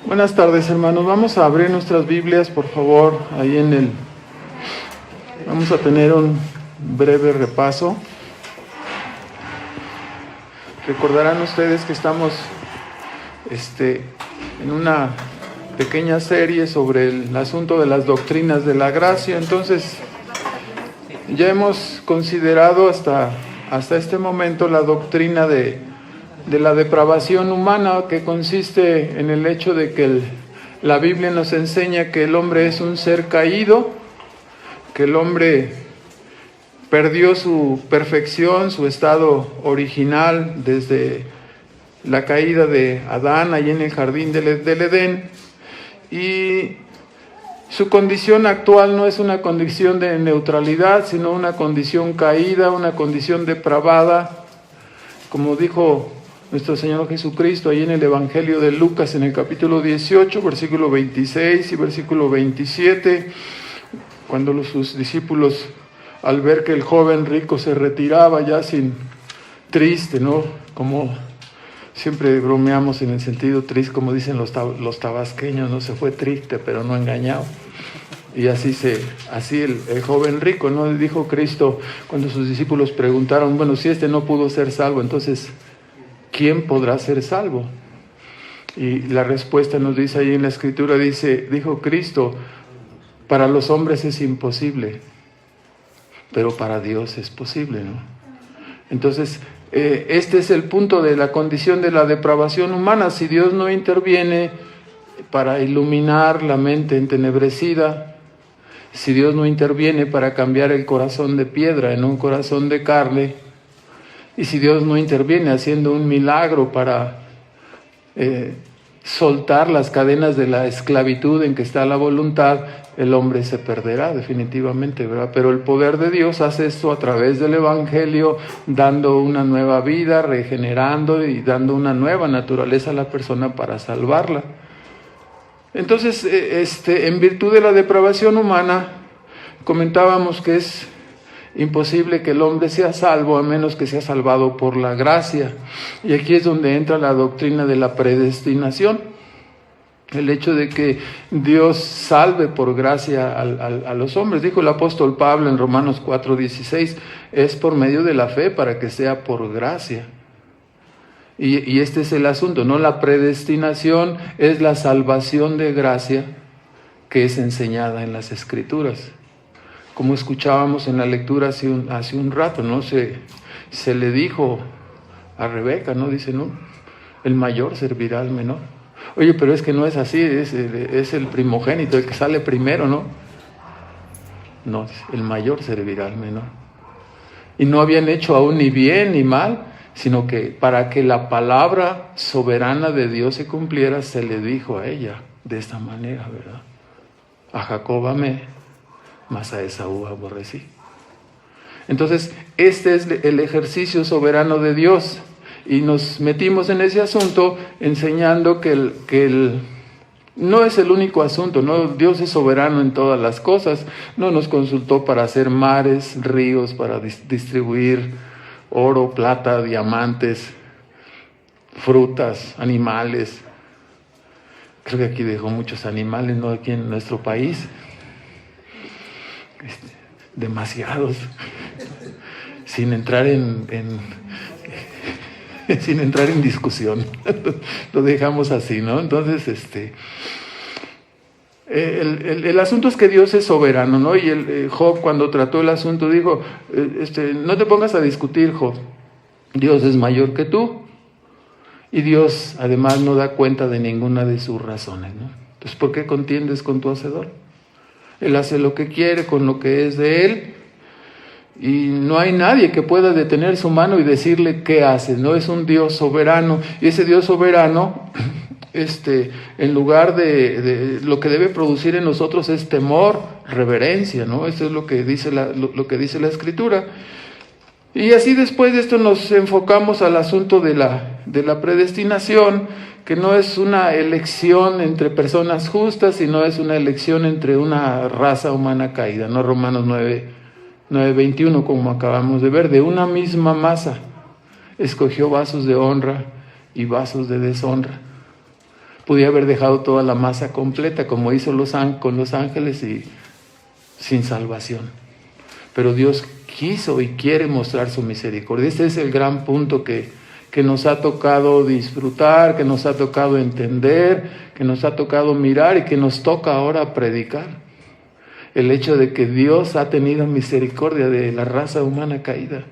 Buenas tardes, hermanos. Vamos a abrir nuestras Biblias, por favor, Vamos a tener un breve repaso. Recordarán ustedes que estamos en una pequeña serie sobre el asunto de las doctrinas de la gracia. Entonces, ya hemos considerado hasta este momento la doctrina de la depravación humana, que consiste en el hecho de que la Biblia nos enseña que el hombre es un ser caído, que el hombre perdió su perfección, su estado original desde la caída de Adán allí en el jardín del Edén, y su condición actual no es una condición de neutralidad, sino una condición caída, una condición depravada, como dijo nuestro Señor Jesucristo ahí en el Evangelio de Lucas, en el capítulo 18, versículo 26 y versículo 27, cuando sus discípulos, al ver que el joven rico se retiraba ya triste, ¿no? Como siempre bromeamos en el sentido triste, como dicen los tabasqueños, ¿no? Se fue triste, pero no engañado. Y así el joven rico, ¿no? Dijo Cristo, cuando sus discípulos preguntaron, bueno, si no pudo ser salvo, entonces, ¿quién podrá ser salvo? Y la respuesta nos dice ahí en la Escritura, dijo Cristo, para los hombres es imposible, pero para Dios es posible, ¿no? Entonces, este es el punto de la condición de la depravación humana. Si Dios no interviene para iluminar la mente entenebrecida, si Dios no interviene para cambiar el corazón de piedra en un corazón de carne, y si Dios no interviene haciendo un milagro para soltar las cadenas de la esclavitud en que está la voluntad, el hombre se perderá definitivamente, ¿verdad? Pero el poder de Dios hace esto a través del Evangelio, dando una nueva vida, regenerando y dando una nueva naturaleza a la persona para salvarla. Entonces, en virtud de la depravación humana, comentábamos que es imposible que el hombre sea salvo a menos que sea salvado por la gracia. Y aquí es donde entra la doctrina de la predestinación. El hecho de que Dios salve por gracia a los hombres. Dijo el apóstol Pablo en Romanos 4:16, es por medio de la fe para que sea por gracia. Y este es el asunto, ¿no? La predestinación es la salvación de gracia que es enseñada en las Escrituras. Como escuchábamos en la lectura hace un rato, ¿no? Se le dijo a Rebeca, ¿no? Dice, ¿no? El mayor servirá al menor. Oye, pero es que no es así, es el primogénito, el que sale primero, ¿no? No, el mayor servirá al menor. Y no habían hecho aún ni bien ni mal, sino que para que la palabra soberana de Dios se cumpliera, se le dijo a ella de esta manera, ¿verdad? A Jacob amé, mas a Esaú aborrecí. Entonces, este es el ejercicio soberano de Dios. Y nos metimos en ese asunto enseñando que no es el único asunto, ¿no? Dios es soberano en todas las cosas. No nos consultó para hacer mares, ríos, para distribuir oro, plata, diamantes, frutas, animales. Creo que aquí dejó muchos animales, ¿no? Aquí en nuestro país. Demasiados. Sin entrar en discusión. Lo dejamos así, ¿no? Entonces, el asunto es que Dios es soberano, ¿no? Y Job, cuando trató el asunto, dijo, no te pongas a discutir, Job. Dios es mayor que tú. Y Dios, además, no da cuenta de ninguna de sus razones, ¿no? Entonces, ¿por qué contiendes con tu Hacedor? Él hace lo que quiere con lo que es de Él. Y no hay nadie que pueda detener su mano y decirle qué hace, ¿no? Es un Dios soberano. Y ese Dios soberano, en lugar de lo que debe producir en nosotros es temor, reverencia, ¿no? Eso es lo que dice la Escritura. Y así después de esto nos enfocamos al asunto de la predestinación, que no es una elección entre personas justas, sino es una elección entre una raza humana caída, ¿no? Romanos 9:21, como acabamos de ver, de una misma masa escogió vasos de honra y vasos de deshonra. Podía haber dejado toda la masa completa, como hizo con los ángeles, y sin salvación. Pero Dios quiso y quiere mostrar su misericordia. Este es el gran punto que nos ha tocado disfrutar, que nos ha tocado entender, que nos ha tocado mirar y que nos toca ahora predicar. El hecho de que Dios ha tenido misericordia de la raza humana caída,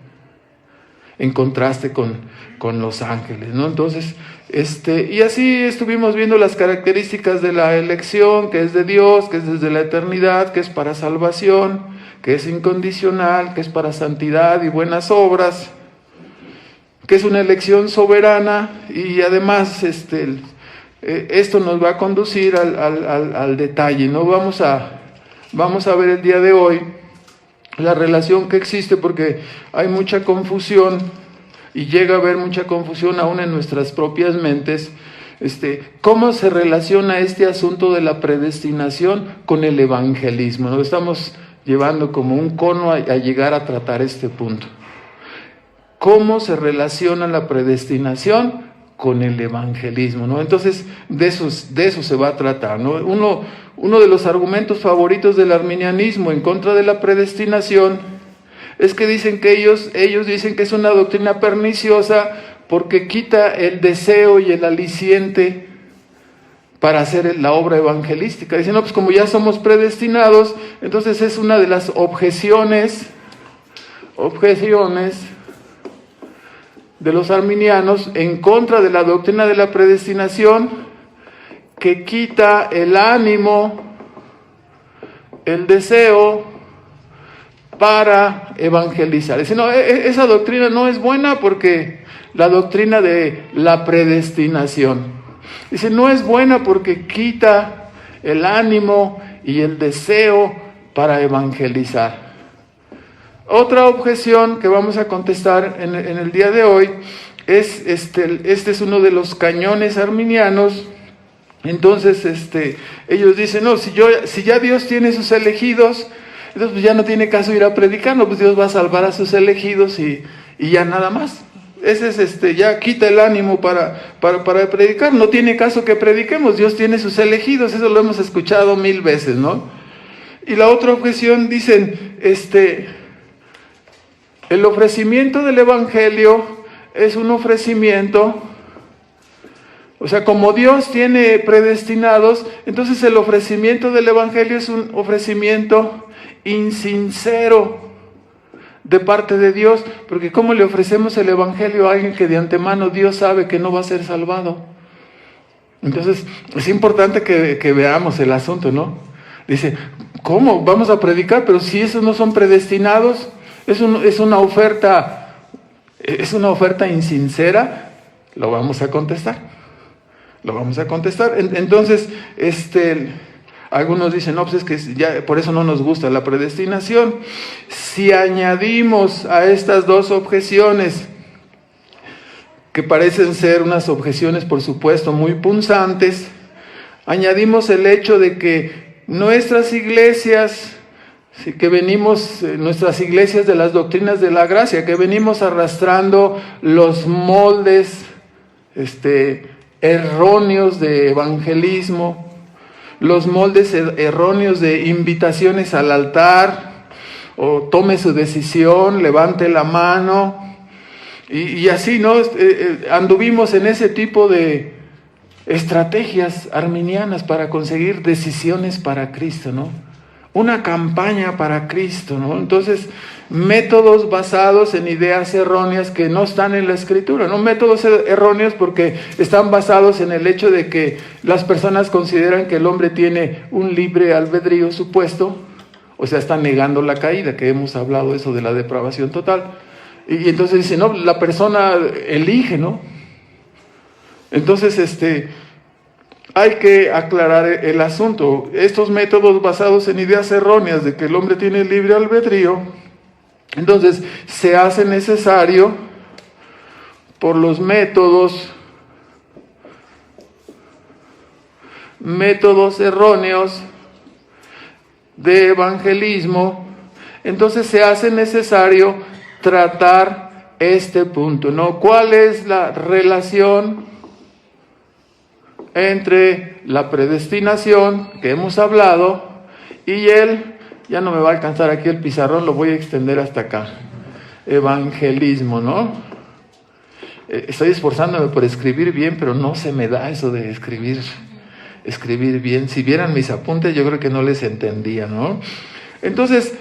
en contraste con los ángeles, ¿no? Entonces, y así estuvimos viendo las características de la elección, que es de Dios, que es desde la eternidad, que es para salvación, que es incondicional, que es para santidad y buenas obras, que es una elección soberana, y además esto nos va a conducir al detalle, ¿no? Vamos a ver el día de hoy la relación que existe, porque hay mucha confusión y llega a haber mucha confusión aún en nuestras propias mentes. ¿Cómo se relaciona este asunto de la predestinación con el evangelismo? Nos estamos llevando como un cono a llegar a tratar este punto. ¿Cómo se relaciona la predestinación con el evangelismo, ¿no? Entonces, de eso se va a tratar, ¿no? Uno de los argumentos favoritos del arminianismo en contra de la predestinación es que dicen que ellos dicen que es una doctrina perniciosa porque quita el deseo y el aliciente para hacer la obra evangelística. Dicen, no, pues como ya somos predestinados, entonces es una de las objeciones de los arminianos en contra de la doctrina de la predestinación, que quita el ánimo, el deseo para evangelizar. Dice, no, esa doctrina no es buena porque la doctrina de la predestinación. Dice, no es buena porque quita el ánimo y el deseo para evangelizar. Otra objeción que vamos a contestar en el día de hoy es, este es uno de los cañones arminianos. Entonces, ellos dicen, no, si ya Dios tiene sus elegidos, entonces pues ya no tiene caso ir a predicar, no, pues Dios va a salvar a sus elegidos y ya nada más. Ese es ya quita el ánimo para predicar, no tiene caso que prediquemos, Dios tiene sus elegidos, eso lo hemos escuchado 1000 veces, ¿no? Y la otra objeción dicen, el ofrecimiento del evangelio es un ofrecimiento, o sea, como Dios tiene predestinados, entonces el ofrecimiento del evangelio es un ofrecimiento insincero de parte de Dios, porque ¿cómo le ofrecemos el evangelio a alguien que de antemano Dios sabe que no va a ser salvado? Entonces, es importante que veamos el asunto, ¿no? Dice, ¿cómo? Vamos a predicar, pero si esos no son predestinados, es una oferta insincera. Lo vamos a contestar. Entonces, algunos dicen, no, pues es que ya por eso no nos gusta la predestinación. Si añadimos a estas dos objeciones, que parecen ser unas objeciones, por supuesto, muy punzantes, añadimos el hecho de que nuestras iglesias de las doctrinas de la gracia, que venimos arrastrando los moldes erróneos de evangelismo, los moldes erróneos de invitaciones al altar, o tome su decisión, levante la mano, y así, ¿no? Anduvimos en ese tipo de estrategias arminianas para conseguir decisiones para Cristo, ¿no? Una campaña para Cristo, ¿no? Entonces, métodos basados en ideas erróneas que no están en la Escritura, ¿no? Métodos erróneos porque están basados en el hecho de que las personas consideran que el hombre tiene un libre albedrío supuesto, o sea, están negando la caída, que hemos hablado eso de la depravación total. Y entonces dicen, no, la persona elige, ¿no? Entonces, hay que aclarar el asunto. Estos métodos basados en ideas erróneas de que el hombre tiene libre albedrío, entonces se hace necesario por los métodos erróneos de evangelismo, entonces se hace necesario tratar este punto, ¿no? ¿Cuál es la relación entre la predestinación que hemos hablado y ya no me va a alcanzar aquí el pizarrón, lo voy a extender hasta acá, evangelismo, ¿no? Estoy esforzándome por escribir bien, pero no se me da eso de escribir bien. Si vieran mis apuntes, yo creo que no les entendía, ¿no? Entonces,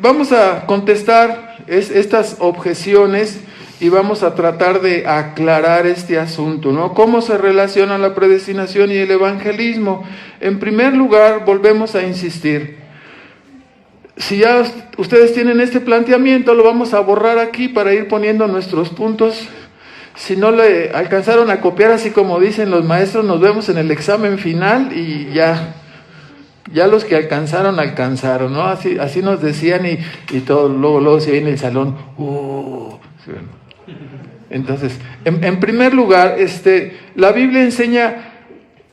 vamos a contestar estas objeciones y vamos a tratar de aclarar este asunto, ¿no? ¿Cómo se relacionan la predestinación y el evangelismo? En primer lugar, volvemos a insistir. Si ya ustedes tienen este planteamiento, lo vamos a borrar aquí para ir poniendo nuestros puntos. Si no le alcanzaron a copiar, así como dicen los maestros, nos vemos en el examen final y ya los que alcanzaron, ¿no? Así nos decían y todo, luego se ve en el salón. Entonces, en primer lugar, la Biblia enseña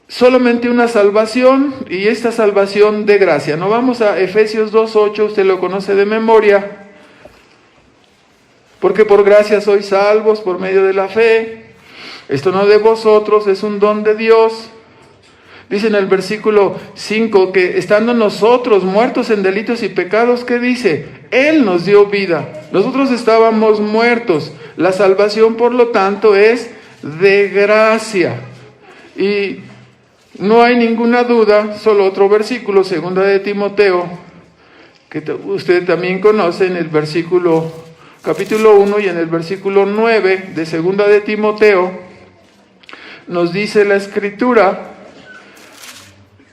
solamente una salvación, y esta salvación de gracia. No vamos a Efesios 2:8, usted lo conoce de memoria. Porque por gracia sois salvos por medio de la fe. Esto no de vosotros, es un don de Dios. Dice en el versículo 5 que estando nosotros muertos en delitos y pecados, ¿qué dice? Él nos dio vida. Nosotros estábamos muertos. La salvación, por lo tanto, es de gracia. Y no hay ninguna duda, solo otro versículo, 2 de Timoteo, que usted también conoce, en el capítulo 1 y en el versículo 9 de 2 de Timoteo, nos dice la Escritura,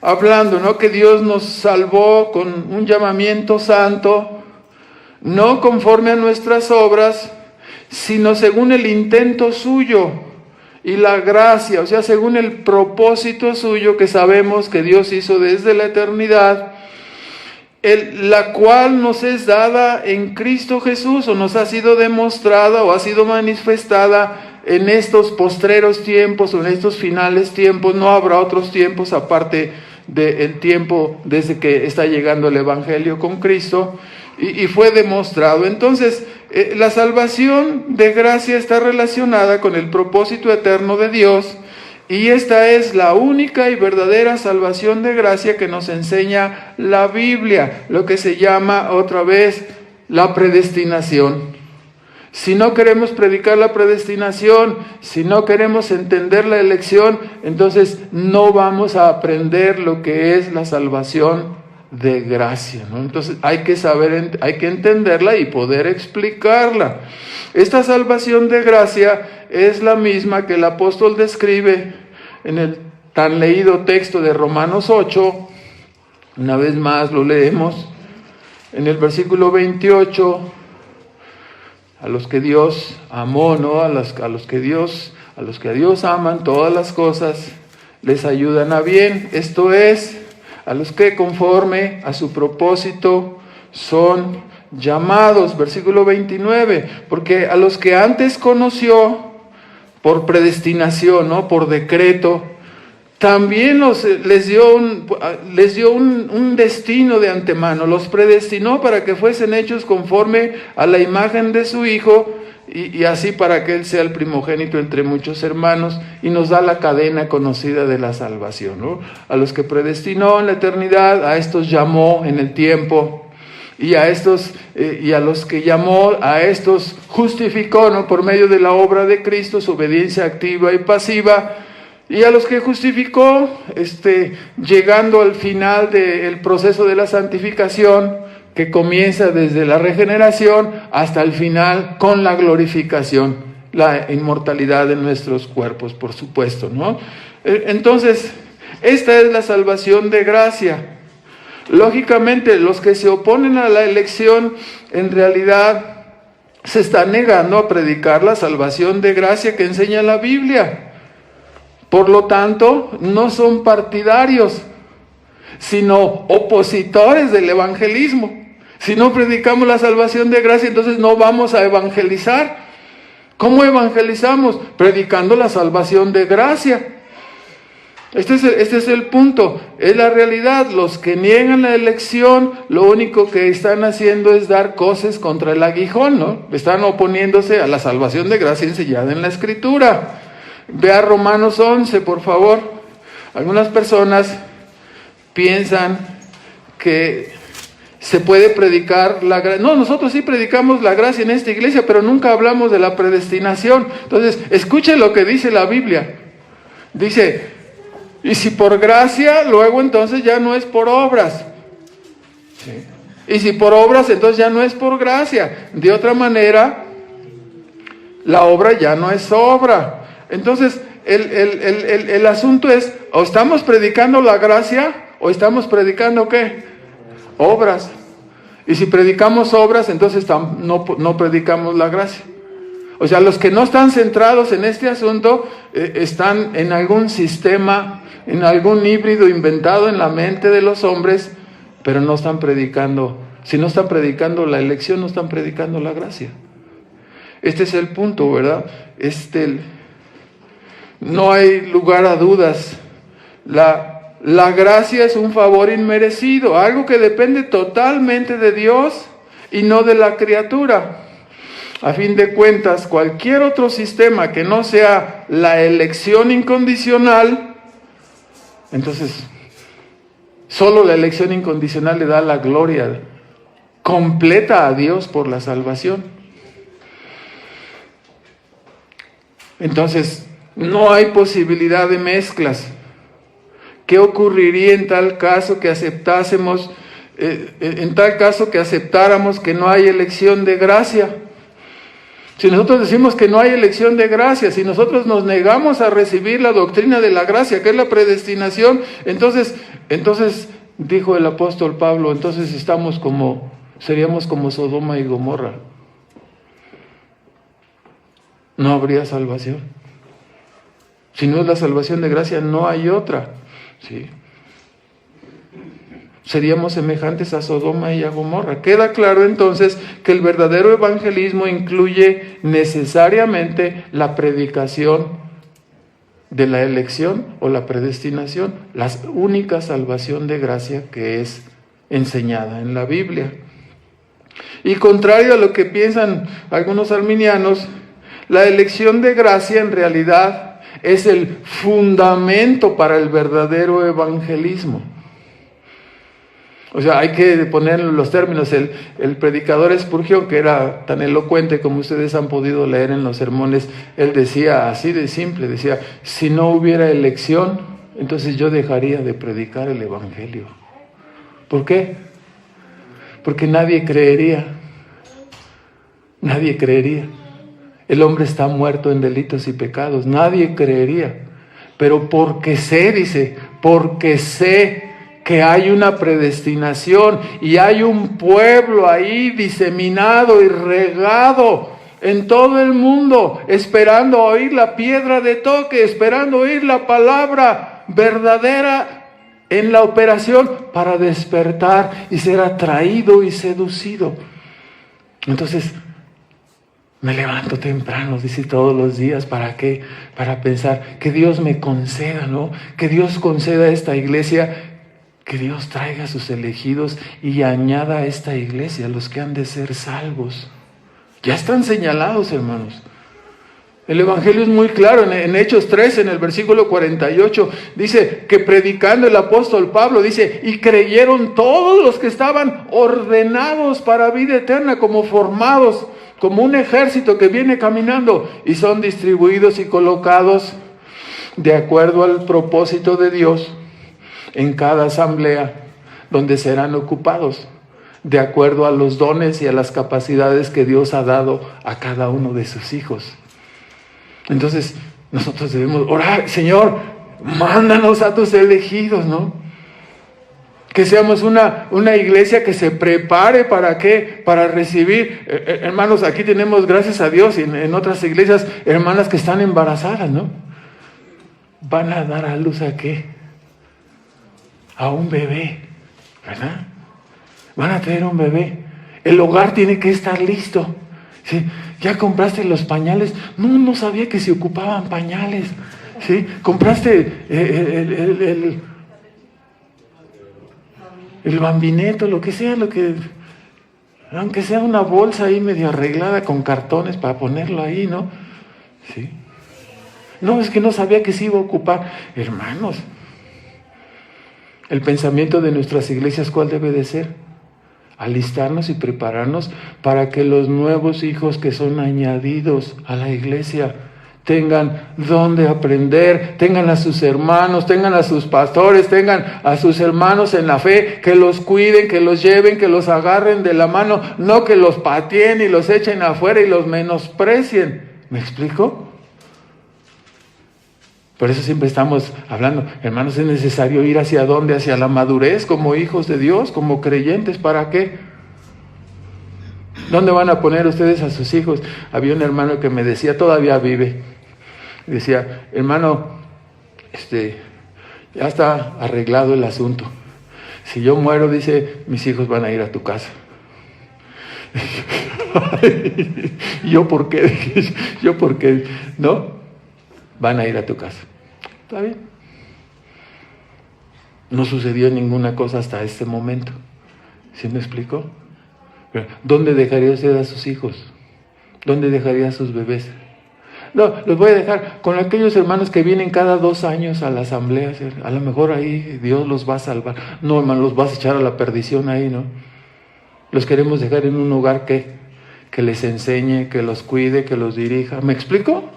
hablando, ¿no?, que Dios nos salvó con un llamamiento santo, no conforme a nuestras obras, sino según el intento suyo y la gracia, o sea, según el propósito suyo que sabemos que Dios hizo desde la eternidad, la cual nos es dada en Cristo Jesús, o nos ha sido demostrada o ha sido manifestada en estos postreros tiempos o en estos finales tiempos. No habrá otros tiempos aparte del tiempo desde que está llegando el Evangelio con Cristo, y fue demostrado. Entonces, la salvación de gracia está relacionada con el propósito eterno de Dios, y esta es la única y verdadera salvación de gracia que nos enseña la Biblia, lo que se llama otra vez la predestinación. Si no queremos predicar la predestinación, si no queremos entender la elección, entonces no vamos a aprender lo que es la salvación de gracia, ¿no? Entonces hay que entenderla y poder explicarla. Esta salvación de gracia es la misma que el apóstol describe en el tan leído texto de Romanos 8. Una vez más lo leemos en el versículo 28. A los que Dios amó, ¿no? A los que a Dios aman, todas las cosas les ayudan a bien. Esto es, a los que conforme a su propósito son llamados. Versículo 29. Porque a los que antes conoció por predestinación, ¿no?, por decreto, también les dio un destino de antemano. Los predestinó para que fuesen hechos conforme a la imagen de su Hijo, y así para que Él sea el primogénito entre muchos hermanos, y nos da la cadena conocida de la salvación, ¿no? A los que predestinó en la eternidad, a estos llamó en el tiempo, y a los que llamó, a estos justificó, ¿no?, por medio de la obra de Cristo, su obediencia activa y pasiva. Y a los que justificó, llegando al final del proceso de la santificación, que comienza desde la regeneración hasta el final con la glorificación, la inmortalidad de nuestros cuerpos, por supuesto, ¿no? Entonces, esta es la salvación de gracia. Lógicamente, los que se oponen a la elección, en realidad, se están negando a predicar la salvación de gracia que enseña la Biblia. Por lo tanto, no son partidarios, sino opositores del evangelismo. Si no predicamos la salvación de gracia, entonces no vamos a evangelizar. ¿Cómo evangelizamos? Predicando la salvación de gracia. Este es el punto, es la realidad. Los que niegan la elección, lo único que están haciendo es dar coces contra el aguijón, ¿no? Están oponiéndose a la salvación de gracia enseñada en la Escritura. Vea Romanos 11, por favor. Algunas personas piensan que se puede predicar la gracia. No, nosotros sí predicamos la gracia en esta iglesia, pero nunca hablamos de la predestinación. Entonces, escuche lo que dice la Biblia. Dice, y si por gracia, luego entonces ya no es por obras. ¿Sí? Y si por obras, entonces ya no es por gracia. De otra manera, la obra ya no es obra. Entonces, el asunto es, o estamos predicando la gracia, o estamos predicando ¿qué? Obras. Y si predicamos obras, entonces no predicamos la gracia. O sea, los que no están centrados en este asunto están en algún sistema, en algún híbrido inventado en la mente de los hombres, pero no están predicando. Si no están predicando la elección, no están predicando la gracia. Este es el punto, ¿verdad? No hay lugar a dudas. La gracia es un favor inmerecido, algo que depende totalmente de Dios y no de la criatura. A fin de cuentas, cualquier otro sistema que no sea la elección incondicional, entonces solo la elección incondicional le da la gloria completa a Dios por la salvación. Entonces, no hay posibilidad de mezclas. ¿Qué ocurriría en tal caso que aceptáramos que no hay elección de gracia? Si nosotros decimos que no hay elección de gracia, si nosotros nos negamos a recibir la doctrina de la gracia, que es la predestinación, entonces dijo el apóstol Pablo, entonces seríamos como Sodoma y Gomorra. No habría salvación. Si no es la salvación de gracia, no hay otra. ¿Sí? Seríamos semejantes a Sodoma y a Gomorra. Queda claro entonces que el verdadero evangelismo incluye necesariamente la predicación de la elección o la predestinación, la única salvación de gracia que es enseñada en la Biblia. Y contrario a lo que piensan algunos arminianos, la elección de gracia en realidad es el fundamento para el verdadero evangelismo. O sea, hay que poner los términos. El predicador Spurgeon, que era tan elocuente como ustedes han podido leer en los sermones, él decía así de simple, decía, si no hubiera elección, entonces yo dejaría de predicar el evangelio. ¿Por qué? Porque nadie creería. Nadie creería. El hombre está muerto en delitos y pecados. Nadie creería. Pero porque sé, dice, porque sé que hay una predestinación y hay un pueblo ahí diseminado y regado en todo el mundo, esperando oír la piedra de toque, esperando oír la palabra verdadera en la operación para despertar y ser atraído y seducido. Entonces, me levanto temprano, dice, todos los días. ¿Para qué? Para pensar que Dios me conceda, ¿no? Que Dios conceda a esta iglesia, que Dios traiga a sus elegidos y añada a esta iglesia a los que han de ser salvos. Ya están señalados, hermanos. El Evangelio es muy claro. En Hechos 13, en el versículo 48, dice que predicando el apóstol Pablo, dice, y creyeron todos los que estaban ordenados para vida eterna, como formados, como un ejército que viene caminando, y son distribuidos y colocados de acuerdo al propósito de Dios en cada asamblea donde serán ocupados, de acuerdo a los dones y a las capacidades que Dios ha dado a cada uno de sus hijos. Entonces, nosotros debemos orar, Señor, mándanos a tus elegidos, ¿no? Que seamos una iglesia que se prepare ¿para qué? Para recibir. Hermanos, aquí tenemos, gracias a Dios, y en otras iglesias, hermanas que están embarazadas, ¿no? Van a dar a luz ¿a qué? A un bebé, ¿verdad? Van a tener un bebé. El hogar tiene que estar listo. ¿Sí? ¿Ya compraste los pañales? No sabía que se ocupaban pañales. ¿Sí? ¿Compraste el bambineto, lo que sea, aunque sea una bolsa ahí medio arreglada con cartones para ponerlo ahí, ¿no? ¿Sí? No, es que no sabía que se iba a ocupar. Hermanos, el pensamiento de nuestras iglesias, ¿cuál debe de ser? Alistarnos y prepararnos para que los nuevos hijos que son añadidos a la iglesia tengan donde aprender, tengan a sus hermanos, tengan a sus pastores, tengan a sus hermanos en la fe, que los cuiden, que los lleven, que los agarren de la mano, no que los pateen y los echen afuera y los menosprecien. ¿Me explico? Por eso siempre estamos hablando, hermanos, es necesario ir hacia dónde, hacia la madurez como hijos de Dios, como creyentes. ¿Para qué? ¿Dónde van a poner ustedes a sus hijos? Había un hermano que me decía, todavía vive, decía, hermano, ya está arreglado el asunto. Si yo muero, dice, mis hijos van a ir a tu casa. ¿Yo por qué? ¿Yo por qué? ¿No? Van a ir a tu casa. Está bien. No sucedió ninguna cosa hasta este momento. ¿Sí me explico? ¿Dónde dejaría usted a sus hijos? ¿Dónde dejaría a sus bebés? No, los voy a dejar con aquellos hermanos que vienen cada 2 años a la asamblea. A lo mejor ahí Dios los va a salvar. No, hermano, los vas a echar a la perdición ahí, ¿no? Los queremos dejar en un hogar que les enseñe, que los cuide, que los dirija. ¿Me explico?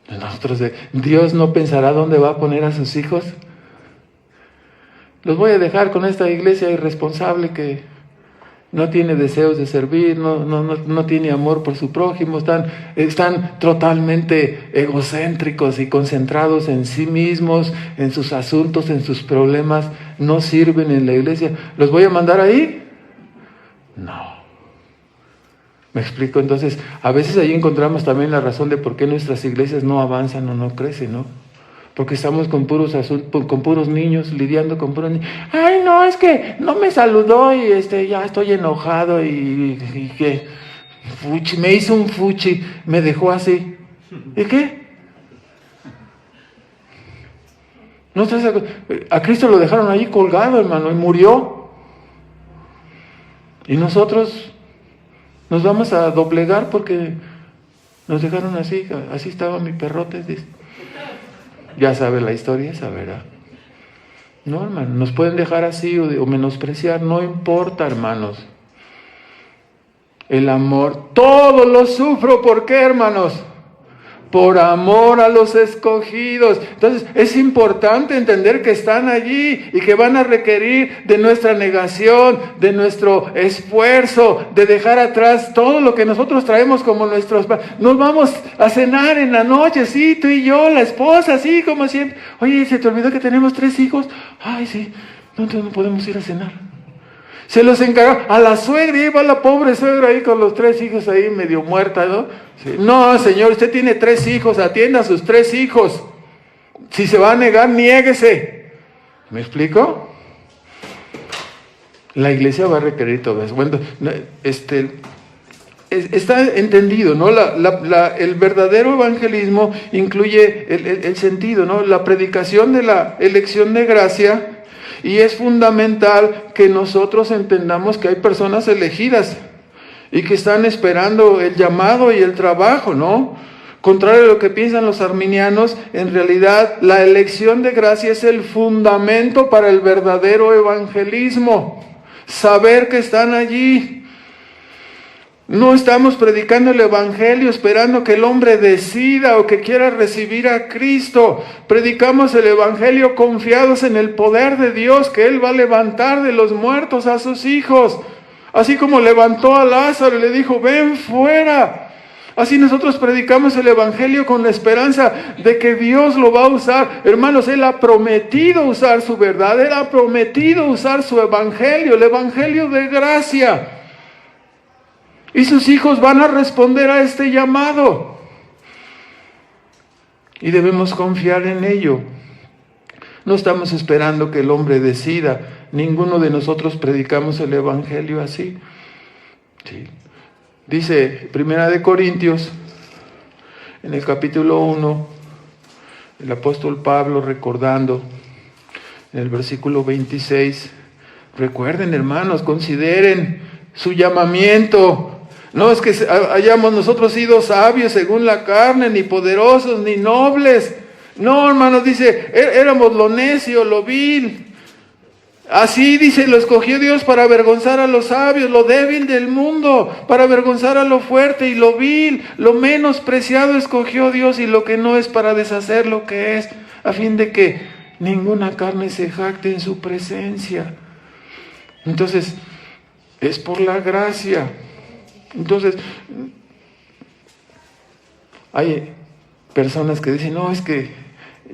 Nosotros, Dios no pensará dónde va a poner a sus hijos. Los voy a dejar con esta iglesia irresponsable que no tiene deseos de servir, no tiene amor por su prójimo, están totalmente egocéntricos y concentrados en sí mismos, en sus asuntos, en sus problemas, no sirven en la iglesia. ¿Los voy a mandar ahí? No. ¿Me explico? Entonces, a veces ahí encontramos también la razón de por qué nuestras iglesias no avanzan o no crecen, ¿no? Porque estamos con puros niños, lidiando con puros niños. Ay, no, es que no me saludó y ya estoy enojado y que me hizo un fuchi, me dejó así. ¿Y qué? ¿No estás a Cristo lo dejaron ahí colgado, hermano, y murió. Y nosotros nos vamos a doblegar porque nos dejaron así estaba mi perrote, dice. Ya sabe la historia esa, ¿verdad? No, hermano, nos pueden dejar así o menospreciar, no importa, hermanos. El amor, todo lo sufro, ¿por qué, hermanos? Por amor a los escogidos. Entonces, es importante entender que están allí y que van a requerir de nuestra negación, de nuestro esfuerzo, de dejar atrás todo lo que nosotros traemos como nuestros... Nos vamos a cenar en la noche, sí, tú y yo, la esposa, sí, como siempre. Oye, ¿se te olvidó que tenemos 3 hijos? Ay, sí, entonces no podemos ir a cenar. Se los encargó a la suegra, iba la pobre suegra ahí con los 3 hijos ahí medio muerta, ¿no? Sí. No, señor, usted tiene 3 hijos, atienda a sus 3 hijos. Si se va a negar, niéguese. ¿Me explico? La iglesia va a requerir todo eso. Bueno, está entendido, ¿no? El verdadero evangelismo incluye el sentido, ¿no? La predicación de la elección de gracia. Y es fundamental que nosotros entendamos que hay personas elegidas y que están esperando el llamado y el trabajo, ¿no? Contrario a lo que piensan los arminianos, en realidad la elección de gracia es el fundamento para el verdadero evangelismo. Saber que están allí. No estamos predicando el evangelio esperando que el hombre decida o que quiera recibir a Cristo. Predicamos el evangelio confiados en el poder de Dios, que Él va a levantar de los muertos a sus hijos. Así como levantó a Lázaro y le dijo, ven fuera. Así nosotros predicamos el evangelio con la esperanza de que Dios lo va a usar. Hermanos, Él ha prometido usar su verdad, Él ha prometido usar su evangelio, el evangelio de gracia. Y sus hijos van a responder a este llamado. Y debemos confiar en ello. No estamos esperando que el hombre decida. Ninguno de nosotros predicamos el evangelio así. Sí. Dice 1 Corintios, en el capítulo 1, el apóstol Pablo recordando, en el versículo 26, recuerden, hermanos, consideren su llamamiento. No es que hayamos nosotros sido sabios según la carne, ni poderosos, ni nobles. No, hermanos, dice, éramos lo necio, lo vil. Así dice, lo escogió Dios para avergonzar a los sabios, lo débil del mundo, para avergonzar a lo fuerte y lo vil, lo menospreciado escogió Dios y lo que no es para deshacer lo que es, a fin de que ninguna carne se jacte en su presencia. Entonces, es por la gracia. Entonces, hay personas que dicen, no, es que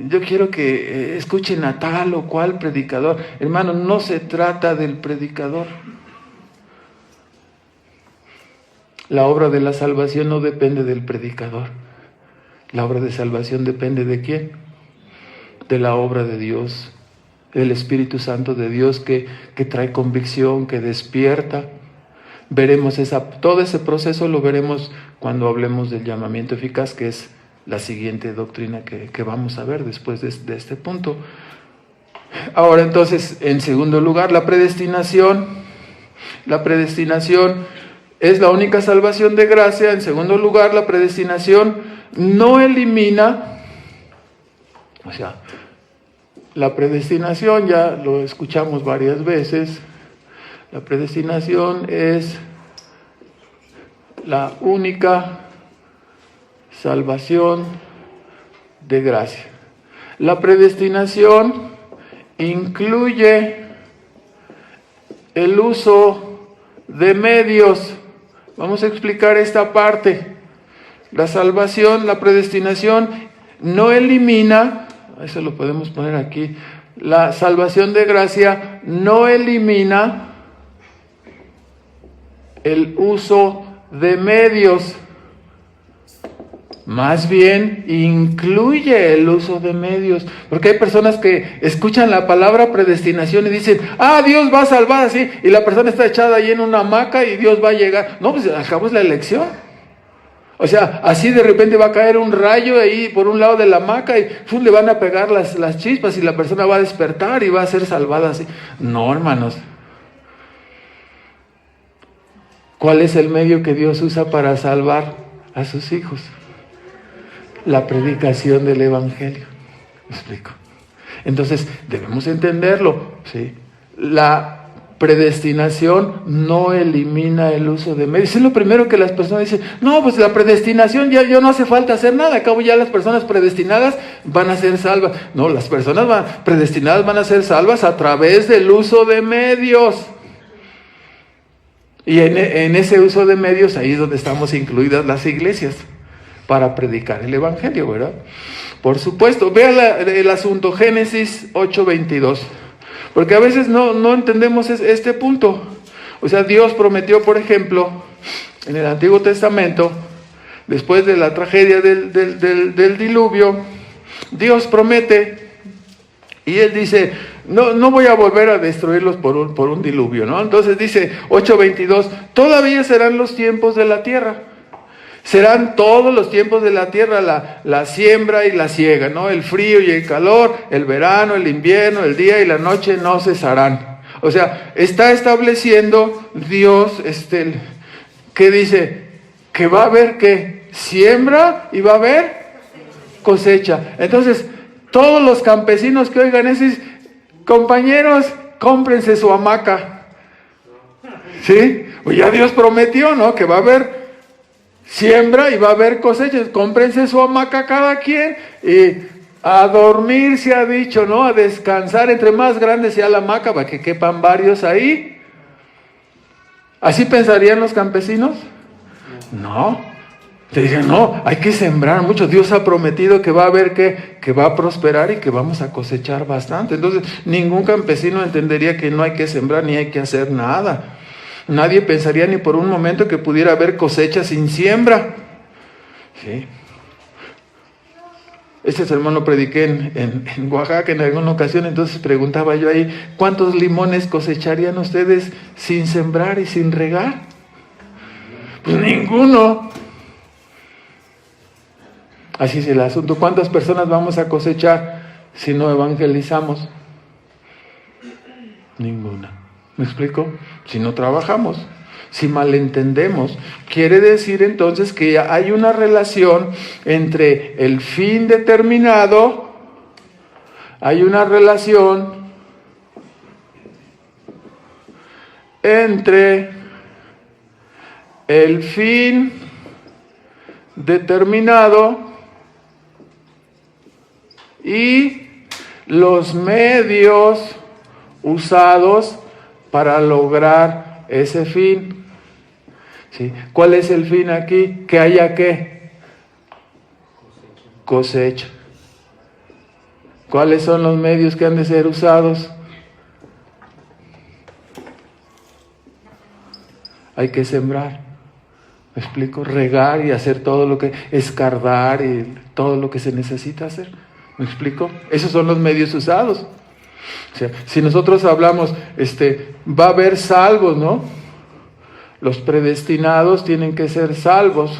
yo quiero que escuchen a tal o cual predicador. Hermano, no se trata del predicador. La obra de la salvación no depende del predicador. La obra de salvación depende ¿de quién? De la obra de Dios, del Espíritu Santo de Dios que trae convicción, que despierta. Veremos todo ese proceso lo veremos cuando hablemos del llamamiento eficaz, que es la siguiente doctrina que vamos a ver después de este punto. Ahora entonces, en segundo lugar, la predestinación. La predestinación es la única salvación de gracia. En segundo lugar, la predestinación no elimina, o sea, la predestinación, ya lo escuchamos varias veces, la predestinación es la única salvación de gracia. La predestinación incluye el uso de medios. Vamos a explicar esta parte. La salvación, la predestinación no elimina, eso lo podemos poner aquí, la salvación de gracia no elimina el uso de medios. Más bien incluye el uso de medios, porque hay personas que escuchan la palabra predestinación y dicen, Dios va a salvar así, y la persona está echada ahí en una hamaca y Dios va a llegar. No, pues al cabo es la elección. O sea, así de repente va a caer un rayo ahí por un lado de la hamaca y le van a pegar las chispas y la persona va a despertar y va a ser salvada así. No, hermanos. ¿Cuál es el medio que Dios usa para salvar a sus hijos? La predicación del Evangelio. ¿Me explico? Entonces, debemos entenderlo, ¿sí? La predestinación no elimina el uso de medios. Es lo primero que las personas dicen, no, pues la predestinación ya no hace falta hacer nada, acabo ya las personas predestinadas van a ser salvas. No, las personas predestinadas van a ser salvas a través del uso de medios. Y en ese uso de medios, ahí es donde estamos incluidas las iglesias, para predicar el Evangelio, ¿verdad? Por supuesto, vea el asunto, Génesis 8:22, porque a veces no entendemos este punto. O sea, Dios prometió, por ejemplo, en el Antiguo Testamento, después de la tragedia del diluvio, Dios promete, y Él dice, no voy a volver a destruirlos por un diluvio, ¿no? Entonces dice 8:22, todavía serán los tiempos de la tierra. Serán todos los tiempos de la tierra, la siembra y la siega, ¿no? El frío y el calor, el verano, el invierno, el día y la noche no cesarán. O sea, está estableciendo Dios, ¿qué dice? Que va a haber ¿qué? Siembra y va a haber cosecha. Entonces, todos los campesinos que oigan eso, compañeros, cómprense su hamaca. ¿Sí? Pues ya Dios prometió, ¿no? Que va a haber siembra y va a haber cosechas. Cómprense su hamaca cada quien y a dormir se ha dicho, ¿no? A descansar, entre más grande sea la hamaca para que quepan varios ahí. ¿Así pensarían los campesinos? No. Te dicen, no, hay que sembrar mucho. Dios ha prometido que va a haber que va a prosperar y que vamos a cosechar bastante. Entonces, ningún campesino entendería que no hay que sembrar ni hay que hacer nada. Nadie pensaría ni por un momento que pudiera haber cosecha sin siembra. ¿Sí? Este sermón lo prediqué en Oaxaca en alguna ocasión, entonces preguntaba yo ahí, ¿cuántos limones cosecharían ustedes sin sembrar y sin regar? Pues ninguno. Así es el asunto. ¿Cuántas personas vamos a cosechar si no evangelizamos? Ninguna. ¿Me explico? Si no trabajamos. Si malentendemos, quiere decir entonces que hay una relación entre el fin determinado, hay una relación entre el fin determinado y los medios usados para lograr ese fin. ¿Sí? ¿Cuál es el fin aquí? Que haya ¿qué? Cosecha. ¿Cuáles son los medios que han de ser usados? Hay que sembrar. ¿Me explico? Regar y hacer todo lo que, escardar y todo lo que se necesita hacer. ¿Me explico? Esos son los medios usados. O sea, si nosotros hablamos, va a haber salvos, ¿no? Los predestinados tienen que ser salvos.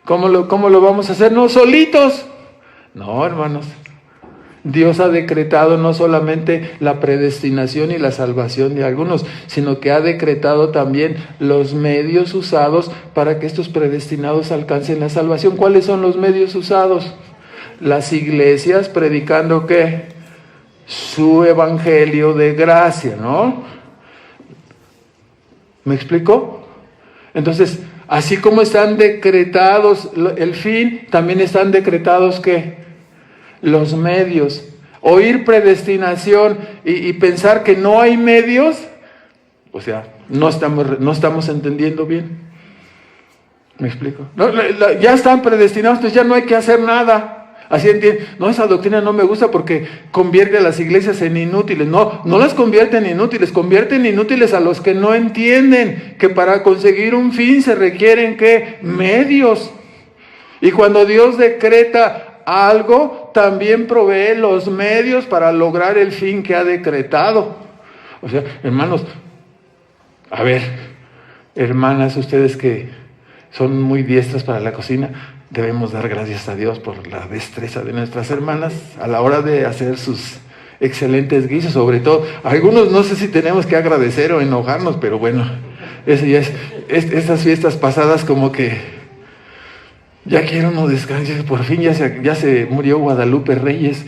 ¿Cómo lo vamos a hacer? No, solitos. No, hermanos. Dios ha decretado no solamente la predestinación y la salvación de algunos, sino que ha decretado también los medios usados para que estos predestinados alcancen la salvación. ¿Cuáles son los medios usados? Las iglesias predicando ¿qué? Su evangelio de gracia, ¿no? ¿Me explico? Entonces, así como están decretados el fin, también están decretados ¿qué? Los medios. Oír predestinación y pensar que no hay medios, o sea, no estamos entendiendo bien. ¿Me explico? No, ya están predestinados, pues ya no hay que hacer nada. Así entienden. No, esa doctrina no me gusta porque convierte a las iglesias en inútiles. No las convierte en inútiles, convierten inútiles a los que no entienden que para conseguir un fin se requieren ¿qué? Medios. Y cuando Dios decreta algo, también provee los medios para lograr el fin que ha decretado. O sea, hermanos, a ver, hermanas, ustedes que son muy diestras para la cocina, debemos dar gracias a Dios por la destreza de nuestras hermanas a la hora de hacer sus excelentes guisos, sobre todo. Algunos no sé si tenemos que agradecer o enojarnos, pero bueno, eso ya es estas fiestas pasadas como que ya quiero uno descansar, por fin ya se murió Guadalupe Reyes.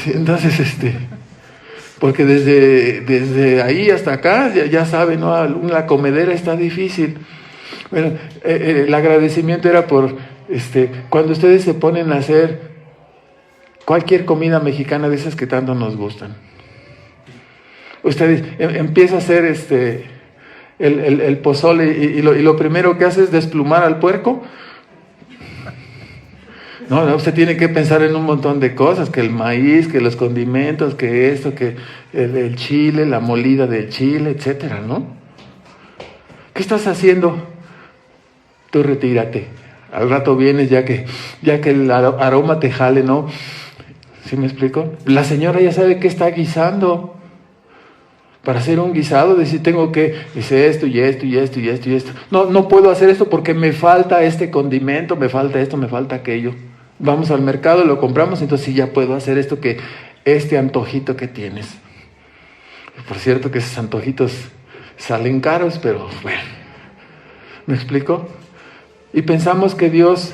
Entonces, porque desde ahí hasta acá, ya saben, ¿no? La comedera está difícil. Bueno, el agradecimiento era por, cuando ustedes se ponen a hacer cualquier comida mexicana de esas que tanto nos gustan. Ustedes empieza a hacer el pozole y lo primero que hace es desplumar al puerco. No, usted tiene que pensar en un montón de cosas, que el maíz, que los condimentos, que esto, que el chile, la molida del chile, etcétera, ¿no? ¿Qué estás haciendo? Tú retírate. Al rato vienes ya que el aroma te jale, ¿no? ¿Sí me explico? La señora ya sabe qué está guisando. Para hacer un guisado, decir, dice esto y esto y esto y esto y esto. No puedo hacer esto porque me falta este condimento, me falta esto, me falta aquello. Vamos al mercado, lo compramos, entonces sí ya puedo hacer este antojito que tienes. Por cierto que esos antojitos salen caros, pero bueno, ¿me explico? Y pensamos que Dios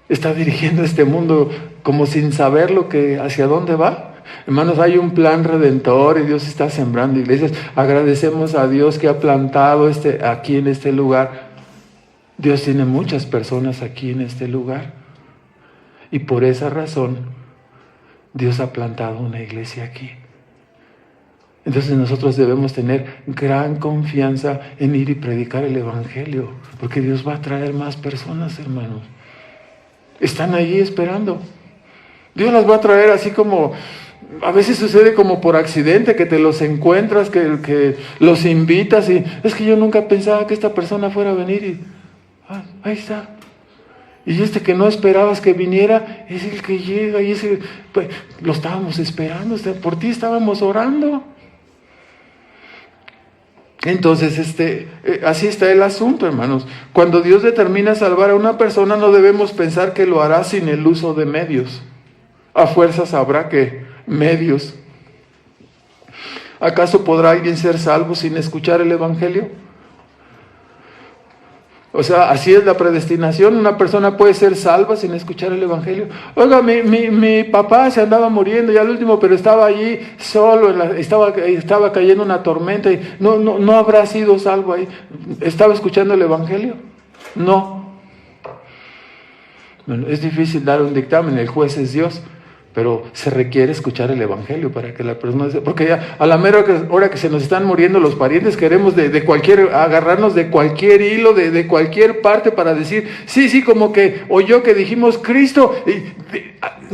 está dirigiendo este mundo como sin saber hacia dónde va. Hermanos, hay un plan redentor y Dios está sembrando iglesias. Agradecemos a Dios que ha plantado aquí en este lugar. Dios tiene muchas personas aquí en este lugar. Y por esa razón, Dios ha plantado una iglesia aquí. Entonces nosotros debemos tener gran confianza en ir y predicar el evangelio, porque Dios va a traer más personas, hermanos. Están allí esperando. Dios las va a traer así como, a veces sucede como por accidente, que te los encuentras, que los invitas y es que yo nunca pensaba que esta persona fuera a venir y ahí está. Y que no esperabas que viniera, es el que llega y pues, lo estábamos esperando, por ti estábamos orando. Entonces, así está el asunto, hermanos. Cuando Dios determina salvar a una persona, no debemos pensar que lo hará sin el uso de medios. A fuerzas habrá medios. ¿Acaso podrá alguien ser salvo sin escuchar el Evangelio? O sea, así es la predestinación. Una persona puede ser salva sin escuchar el Evangelio. Oiga, mi papá se andaba muriendo ya al último, pero estaba allí solo, estaba cayendo una tormenta y no habrá sido salvo ahí. ¿Estaba escuchando el Evangelio? No. Bueno, es difícil dar un dictamen, el juez es Dios, pero se requiere escuchar el Evangelio para que la persona... Porque ya a la mera hora que se nos están muriendo los parientes, queremos agarrarnos de cualquier hilo, de cualquier parte para decir, sí, como que oyó que dijimos Cristo,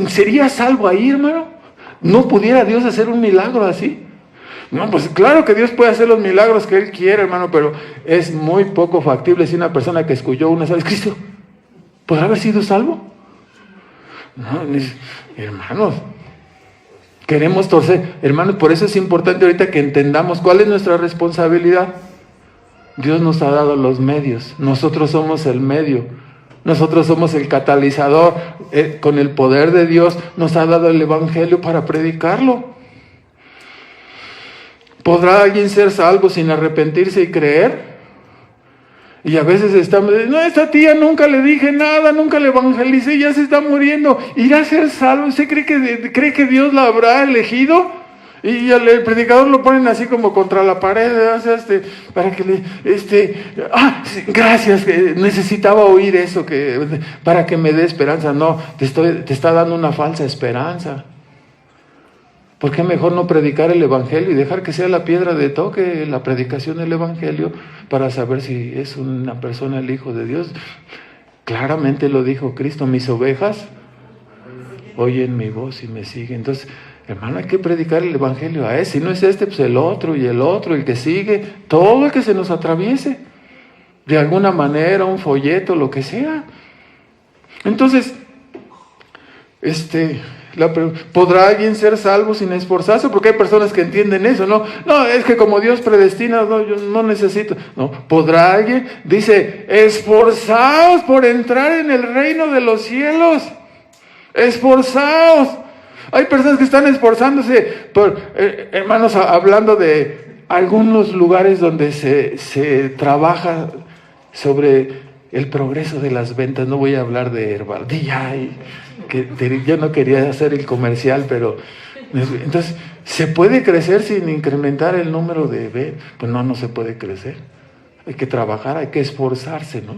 ¿sería salvo ahí, hermano? ¿No pudiera Dios hacer un milagro así? No, pues claro que Dios puede hacer los milagros que Él quiere, hermano, pero es muy poco factible si una persona que escuchó una vez Cristo, ¿podrá haber sido salvo? No, hermanos, queremos torcer. Hermanos, por eso es importante ahorita que entendamos cuál es nuestra responsabilidad. Dios nos ha dado los medios, nosotros somos el medio, nosotros somos el catalizador. Con el poder de Dios nos ha dado el Evangelio para predicarlo. ¿Podrá alguien ser salvo sin arrepentirse y creer? Y a veces estamos, no, esta tía nunca le dije nada, nunca le evangelicé, ya se está muriendo, ¿irá a ser salvo? ¿Usted cree que Dios la habrá elegido? Y el predicador lo ponen así como contra la pared, o sea, para que gracias, necesitaba oír eso, para que me dé esperanza. No, te está dando una falsa esperanza. ¿Por qué mejor no predicar el Evangelio y dejar que sea la piedra de toque la predicación del Evangelio para saber si es una persona el Hijo de Dios? Claramente lo dijo Cristo, mis ovejas oyen mi voz y me siguen. Entonces, hermano, hay que predicar el Evangelio a ese. Si no es este, pues el otro y el otro, el que sigue, todo el que se nos atraviese. De alguna manera, un folleto, lo que sea. Entonces, ¿podrá alguien ser salvo sin esforzarse? Porque hay personas que entienden eso, no, es que como Dios predestina, no, yo no necesito. No, ¿podrá alguien? Dice, esforzaos por entrar en el reino de los cielos. Esforzaos. Hay personas que están esforzándose, hermanos, hablando de algunos lugares donde se trabaja sobre el progreso de las ventas. No voy a hablar de Herbaldía yo no quería hacer el comercial, pero entonces, ¿se puede crecer sin incrementar el número de ventas? Pues no se puede crecer. Hay que trabajar, hay que esforzarse, ¿no?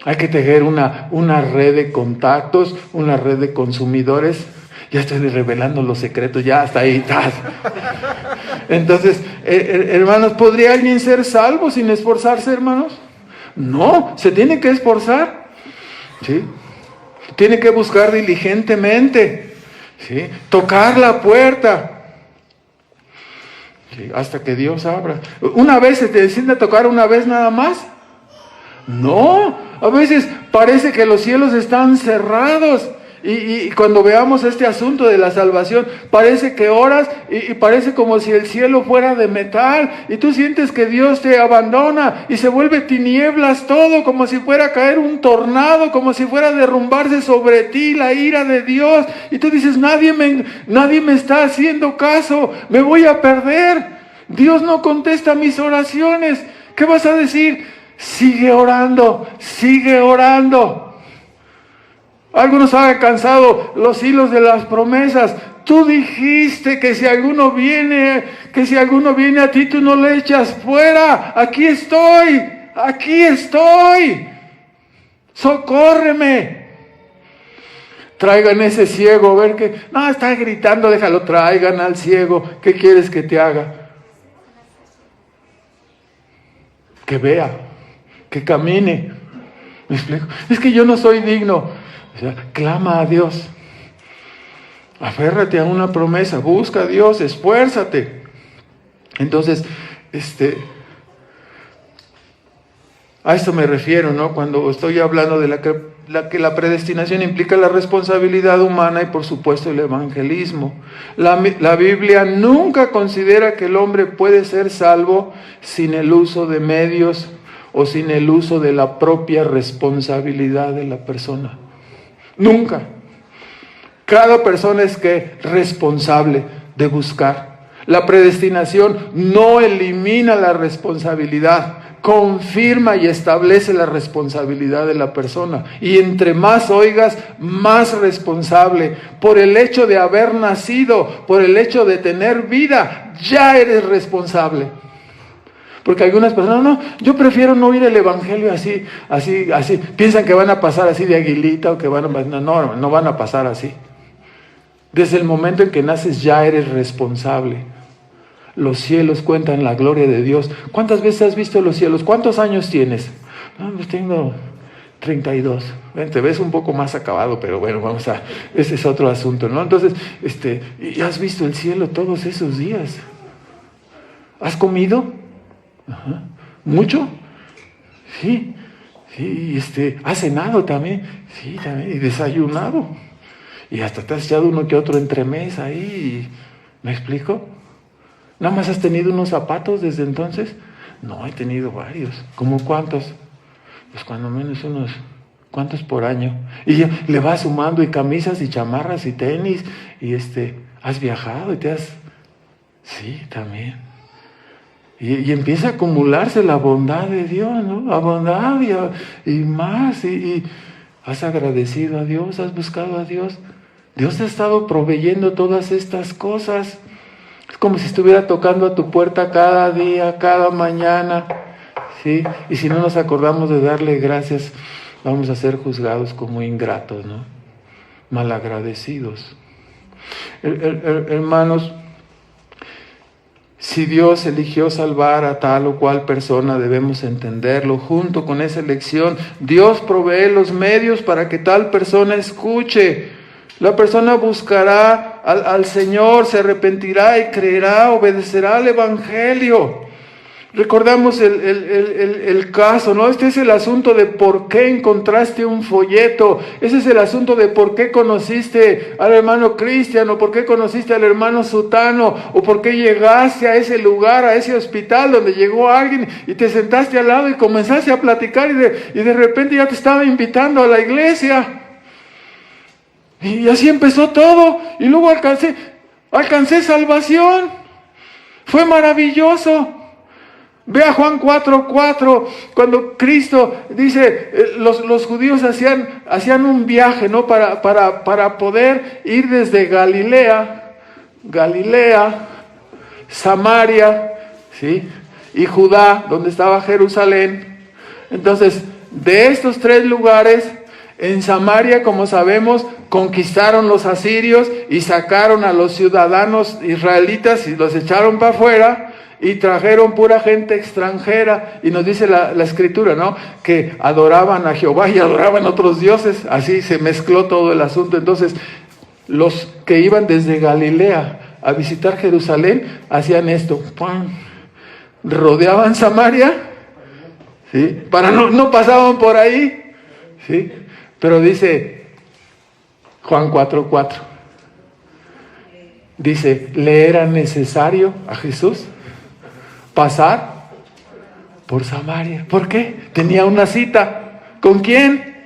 Hay que tejer una red de contactos, una red de consumidores. Ya estoy revelando los secretos, ya hasta ahí. Entonces, hermanos, ¿podría alguien ser salvo sin esforzarse, hermanos? No, se tiene que esforzar, ¿sí? Tiene que buscar diligentemente, ¿sí? Tocar la puerta, ¿sí? Hasta que Dios abra. ¿Una vez se te decide tocar una vez nada más? No, a veces parece que los cielos están cerrados. Y cuando veamos este asunto de la salvación, parece que oras y parece como si el cielo fuera de metal y tú sientes que Dios te abandona y se vuelve tinieblas todo, como si fuera a caer un tornado, como si fuera a derrumbarse sobre ti la ira de Dios y tú dices, nadie me está haciendo caso, me voy a perder, Dios no contesta mis oraciones. ¿Qué vas a decir? Sigue orando, sigue orando. Algunos han alcanzado los hilos de las promesas. Tú dijiste que si alguno viene a ti, tú no le echas fuera. Aquí estoy. Socórreme. Traigan ese ciego, a ver que... No, está gritando, déjalo, traigan al ciego. ¿Qué quieres que te haga? Que vea, que camine. ¿Me explico? Es que yo no soy digno. O sea, clama a Dios, aférrate a una promesa, busca a Dios, esfuérzate. Entonces, a esto me refiero, ¿no? Cuando estoy hablando de que la predestinación implica la responsabilidad humana y por supuesto el evangelismo. La Biblia nunca considera que el hombre puede ser salvo sin el uso de medios o sin el uso de la propia responsabilidad de la persona. Nunca. Cada persona es responsable de buscar La predestinación no elimina la responsabilidad, confirma y establece la responsabilidad de la persona. Y entre más oigas, más responsable. Por el hecho de haber nacido, por el hecho de tener vida, ya eres responsable. Porque algunas personas, no, yo prefiero no oír el evangelio así. Piensan que van a pasar así de aguilita o que van a... No van a pasar así. Desde el momento en que naces ya eres responsable. Los cielos cuentan la gloria de Dios. ¿Cuántas veces has visto los cielos? ¿Cuántos años tienes? No, pues tengo 32. Te ves un poco más acabado, pero bueno, ese es otro asunto, ¿no? Entonces, ¿y has visto el cielo todos esos días? ¿Has comido? Ajá. ¿Mucho? Sí. ¿Has cenado también? Sí, también. ¿Y desayunado? Y hasta te has echado uno que otro entremés ahí. ¿Me explico? ¿Nada más has tenido unos zapatos desde entonces? No, he tenido varios. ¿Cómo cuántos? Pues cuando menos unos... ¿Cuántos por año? Y ya le vas sumando y camisas y chamarras y tenis. Y ¿has viajado y te has...? Sí, también. Y empieza a acumularse la bondad de Dios, ¿no? La bondad y más. Y has agradecido a Dios, has buscado a Dios. Dios te ha estado proveyendo todas estas cosas. Es como si estuviera tocando a tu puerta cada día, cada mañana, ¿sí? Y si no nos acordamos de darle gracias, vamos a ser juzgados como ingratos, ¿no? Malagradecidos. Hermanos, si Dios eligió salvar a tal o cual persona, debemos entenderlo. Junto con esa elección, Dios provee los medios para que tal persona escuche. La persona buscará al Señor, se arrepentirá y creerá, obedecerá al Evangelio. Recordamos el caso, ¿no? Este es el asunto de por qué encontraste un folleto. Ese es el asunto de por qué conociste al hermano Cristian, o por qué conociste al hermano Sutano, o por qué llegaste a ese lugar, a ese hospital donde llegó alguien y te sentaste al lado y comenzaste a platicar y de repente ya te estaba invitando a la iglesia. Y así empezó todo. Y luego alcancé salvación. Fue maravilloso. Ve a Juan 4:4, cuando Cristo dice, los judíos hacían un viaje, ¿no? Para poder ir desde Galilea, Samaria, ¿sí? Y Judá, donde estaba Jerusalén. Entonces, de estos tres lugares, en Samaria, como sabemos, conquistaron los asirios y sacaron a los ciudadanos israelitas y los echaron para afuera. Y trajeron pura gente extranjera. Y nos dice la escritura, ¿no? Que adoraban a Jehová y adoraban a otros dioses. Así se mezcló todo el asunto. Entonces, los que iban desde Galilea a visitar Jerusalén, hacían esto. ¡Pum! Rodeaban Samaria, ¿sí? No pasaban por ahí, ¿sí? Pero dice Juan 4:4. Dice, ¿le era necesario a Jesús pasar por Samaria? ¿Por qué? Tenía una cita. ¿Con quién?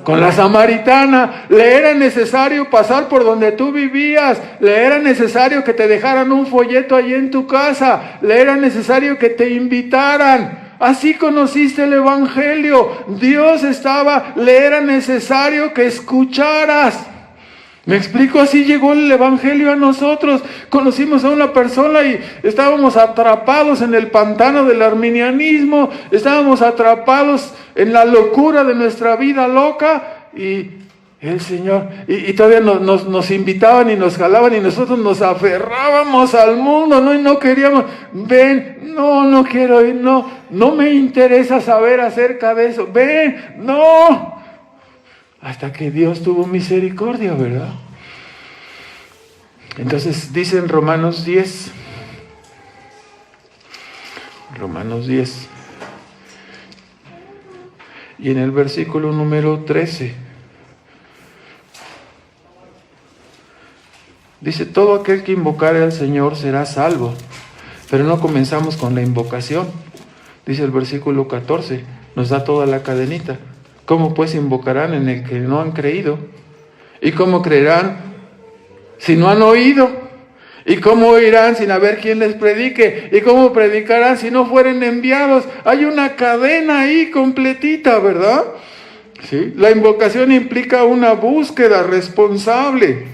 Con la samaritana. Le era necesario pasar por donde tú vivías. Le era necesario que te dejaran un folleto allí en tu casa. Le era necesario que te invitaran. Así conociste el Evangelio. Le era necesario que escucharas. ¿Me explico? Así llegó el Evangelio a nosotros. Conocimos a una persona y estábamos atrapados en el pantano del arminianismo. Estábamos atrapados en la locura de nuestra vida loca. Y el Señor, y todavía nos invitaban y nos jalaban y nosotros nos aferrábamos al mundo, ¿no? Y no queríamos, ven, no quiero ir, no me interesa saber acerca de eso, ven, no. Hasta que Dios tuvo misericordia, ¿verdad? Entonces dice en Romanos 10, y en el versículo número 13, dice, todo aquel que invocare al Señor será salvo. Pero no comenzamos con la invocación. Dice el versículo 14, nos da toda la cadenita. ¿Cómo pues invocarán en el que no han creído? ¿Y cómo creerán si no han oído? ¿Y cómo irán sin haber quien les predique? ¿Y cómo predicarán si no fueren enviados? Hay una cadena ahí completita, ¿verdad? ¿Sí? La invocación implica una búsqueda responsable.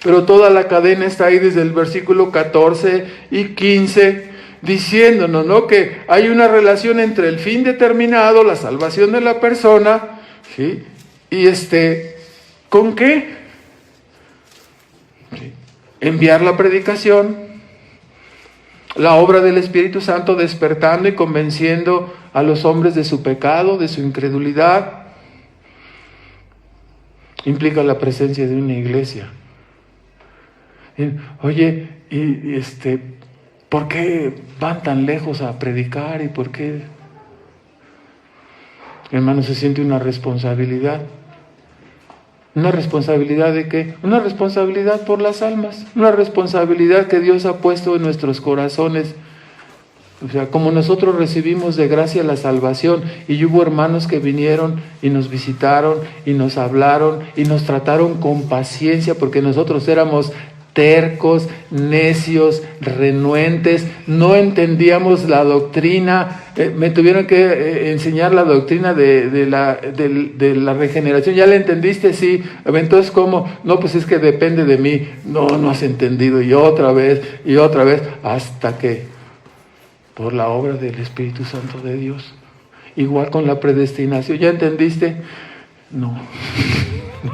Pero toda la cadena está ahí desde el versículo 14 y 15, diciéndonos, ¿no?, que hay una relación entre el fin determinado, la salvación de la persona, ¿sí?, y ¿con qué? ¿Sí? Enviar la predicación, la obra del Espíritu Santo despertando y convenciendo a los hombres de su pecado, de su incredulidad. Implica la presencia de una iglesia. Oye, ¿por qué van tan lejos a predicar? ¿Y por qué? Hermano, se siente una responsabilidad. ¿Una responsabilidad de qué? Una responsabilidad por las almas. Una responsabilidad que Dios ha puesto en nuestros corazones. O sea, como nosotros recibimos de gracia la salvación, y hubo hermanos que vinieron y nos visitaron y nos hablaron y nos trataron con paciencia, porque nosotros éramos tercos, necios, renuentes, no entendíamos la doctrina. Me tuvieron que enseñar la doctrina de la regeneración. ¿Ya la entendiste? Sí. Entonces, ¿cómo? No, pues es que depende de mí. No has entendido. Y otra vez, hasta que, por la obra del Espíritu Santo de Dios. Igual con la predestinación. ¿Ya entendiste? No.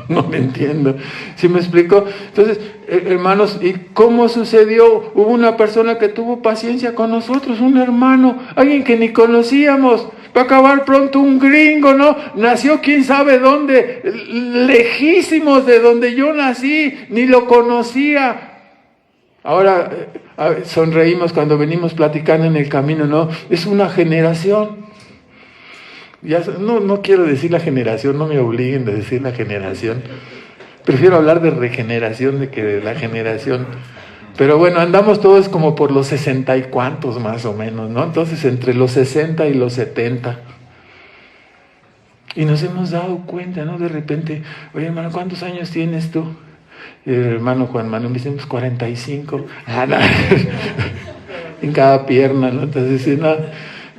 No me entiendo. ¿Sí me explico? Entonces, hermanos, ¿y cómo sucedió? Hubo una persona que tuvo paciencia con nosotros, un hermano, alguien que ni conocíamos. Va a acabar pronto un gringo, ¿no? Nació quién sabe dónde, lejísimos de donde yo nací, ni lo conocía. Ahora sonreímos cuando venimos platicando en el camino, ¿no? Es una generación. Ya, no quiero decir la generación, no me obliguen a decir la generación. Prefiero hablar de regeneración de que de la generación. Pero bueno, andamos todos como por los 60 y cuantos más o menos, ¿no? Entonces, entre los 60 y los 70. Y nos hemos dado cuenta, ¿no? De repente, oye, hermano, ¿cuántos años tienes tú? Y el hermano Juan Manuel dice, pues 45. No. En cada pierna, ¿no? Entonces, no.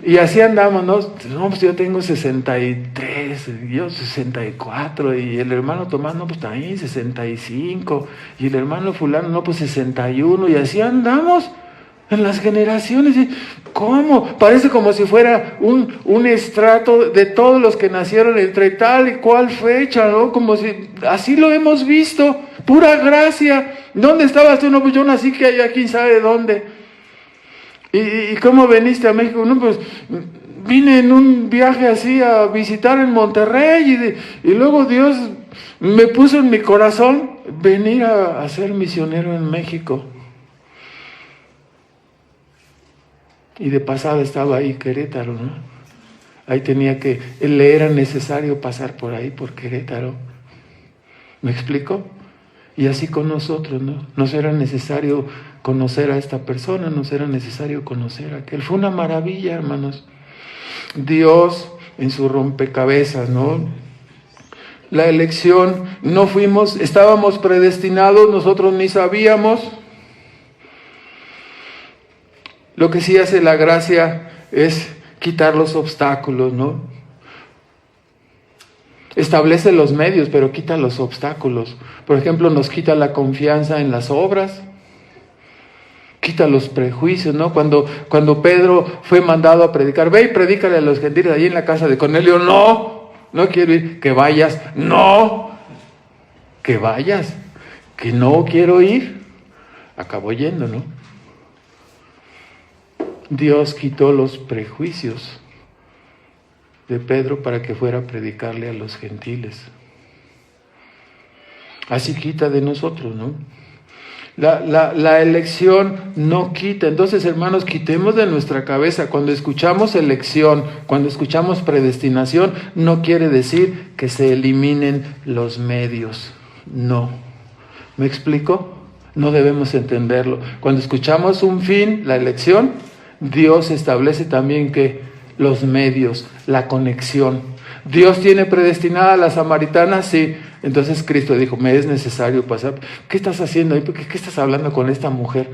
Y así andamos, ¿no? No, pues yo tengo 63, yo 64, y el hermano Tomás, no, pues también 65, y el hermano fulano, no, pues 61, y así andamos en las generaciones. ¿Cómo? Parece como si fuera un estrato de todos los que nacieron entre tal y cual fecha, ¿no? Como si, así lo hemos visto, pura gracia. ¿Dónde estabas tú? No, pues yo nací que allá, quién sabe dónde. ¿Y cómo veniste a México? No, pues vine en un viaje así a visitar en Monterrey y luego Dios me puso en mi corazón venir a ser misionero en México. Y de pasada estaba ahí Querétaro, ¿no? Ahí le era necesario pasar por ahí, por Querétaro. ¿Me explico? Y así con nosotros, ¿no? Nos era necesario conocer a esta persona, nos era necesario conocer a aquel. Fue una maravilla, hermanos. Dios en su rompecabezas, ¿no? La elección, estábamos predestinados, nosotros ni sabíamos. Lo que sí hace la gracia es quitar los obstáculos, ¿no? Establece los medios, pero quita los obstáculos. Por ejemplo, nos quita la confianza en las obras, quita los prejuicios, ¿no? Cuando Pedro fue mandado a predicar, ve y predícale a los gentiles allí en la casa de Cornelio. No quiero ir. Que vayas. No, que vayas. Que no quiero ir. Acabó yendo, ¿no? Dios quitó los prejuicios de Pedro para que fuera a predicarle a los gentiles. Así quita de nosotros, ¿no? La elección no quita. Entonces, hermanos, quitemos de nuestra cabeza, cuando escuchamos elección, cuando escuchamos predestinación, no quiere decir que se eliminen los medios. No. ¿Me explico? No debemos entenderlo. Cuando escuchamos un fin, la elección, Dios establece también que los medios, la conexión. Dios tiene predestinada a la samaritana, sí. Entonces Cristo dijo, me es necesario pasar. ¿Qué estás haciendo ahí? ¿Qué estás hablando con esta mujer?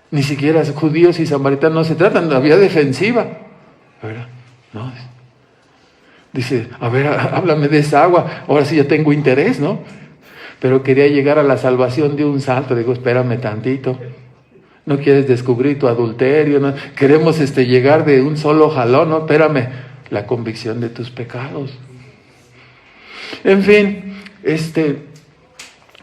Ni siquiera judíos y samaritanos no se tratan, la vía defensiva, ¿verdad? No. Dice, a ver, háblame de esa agua, ahora sí ya tengo interés, ¿no? Pero quería llegar a la salvación de un salto. Digo, espérame tantito. No quieres descubrir tu adulterio, ¿no? Queremos llegar de un solo jalón, ¿no? Espérame, la convicción de tus pecados. En fin,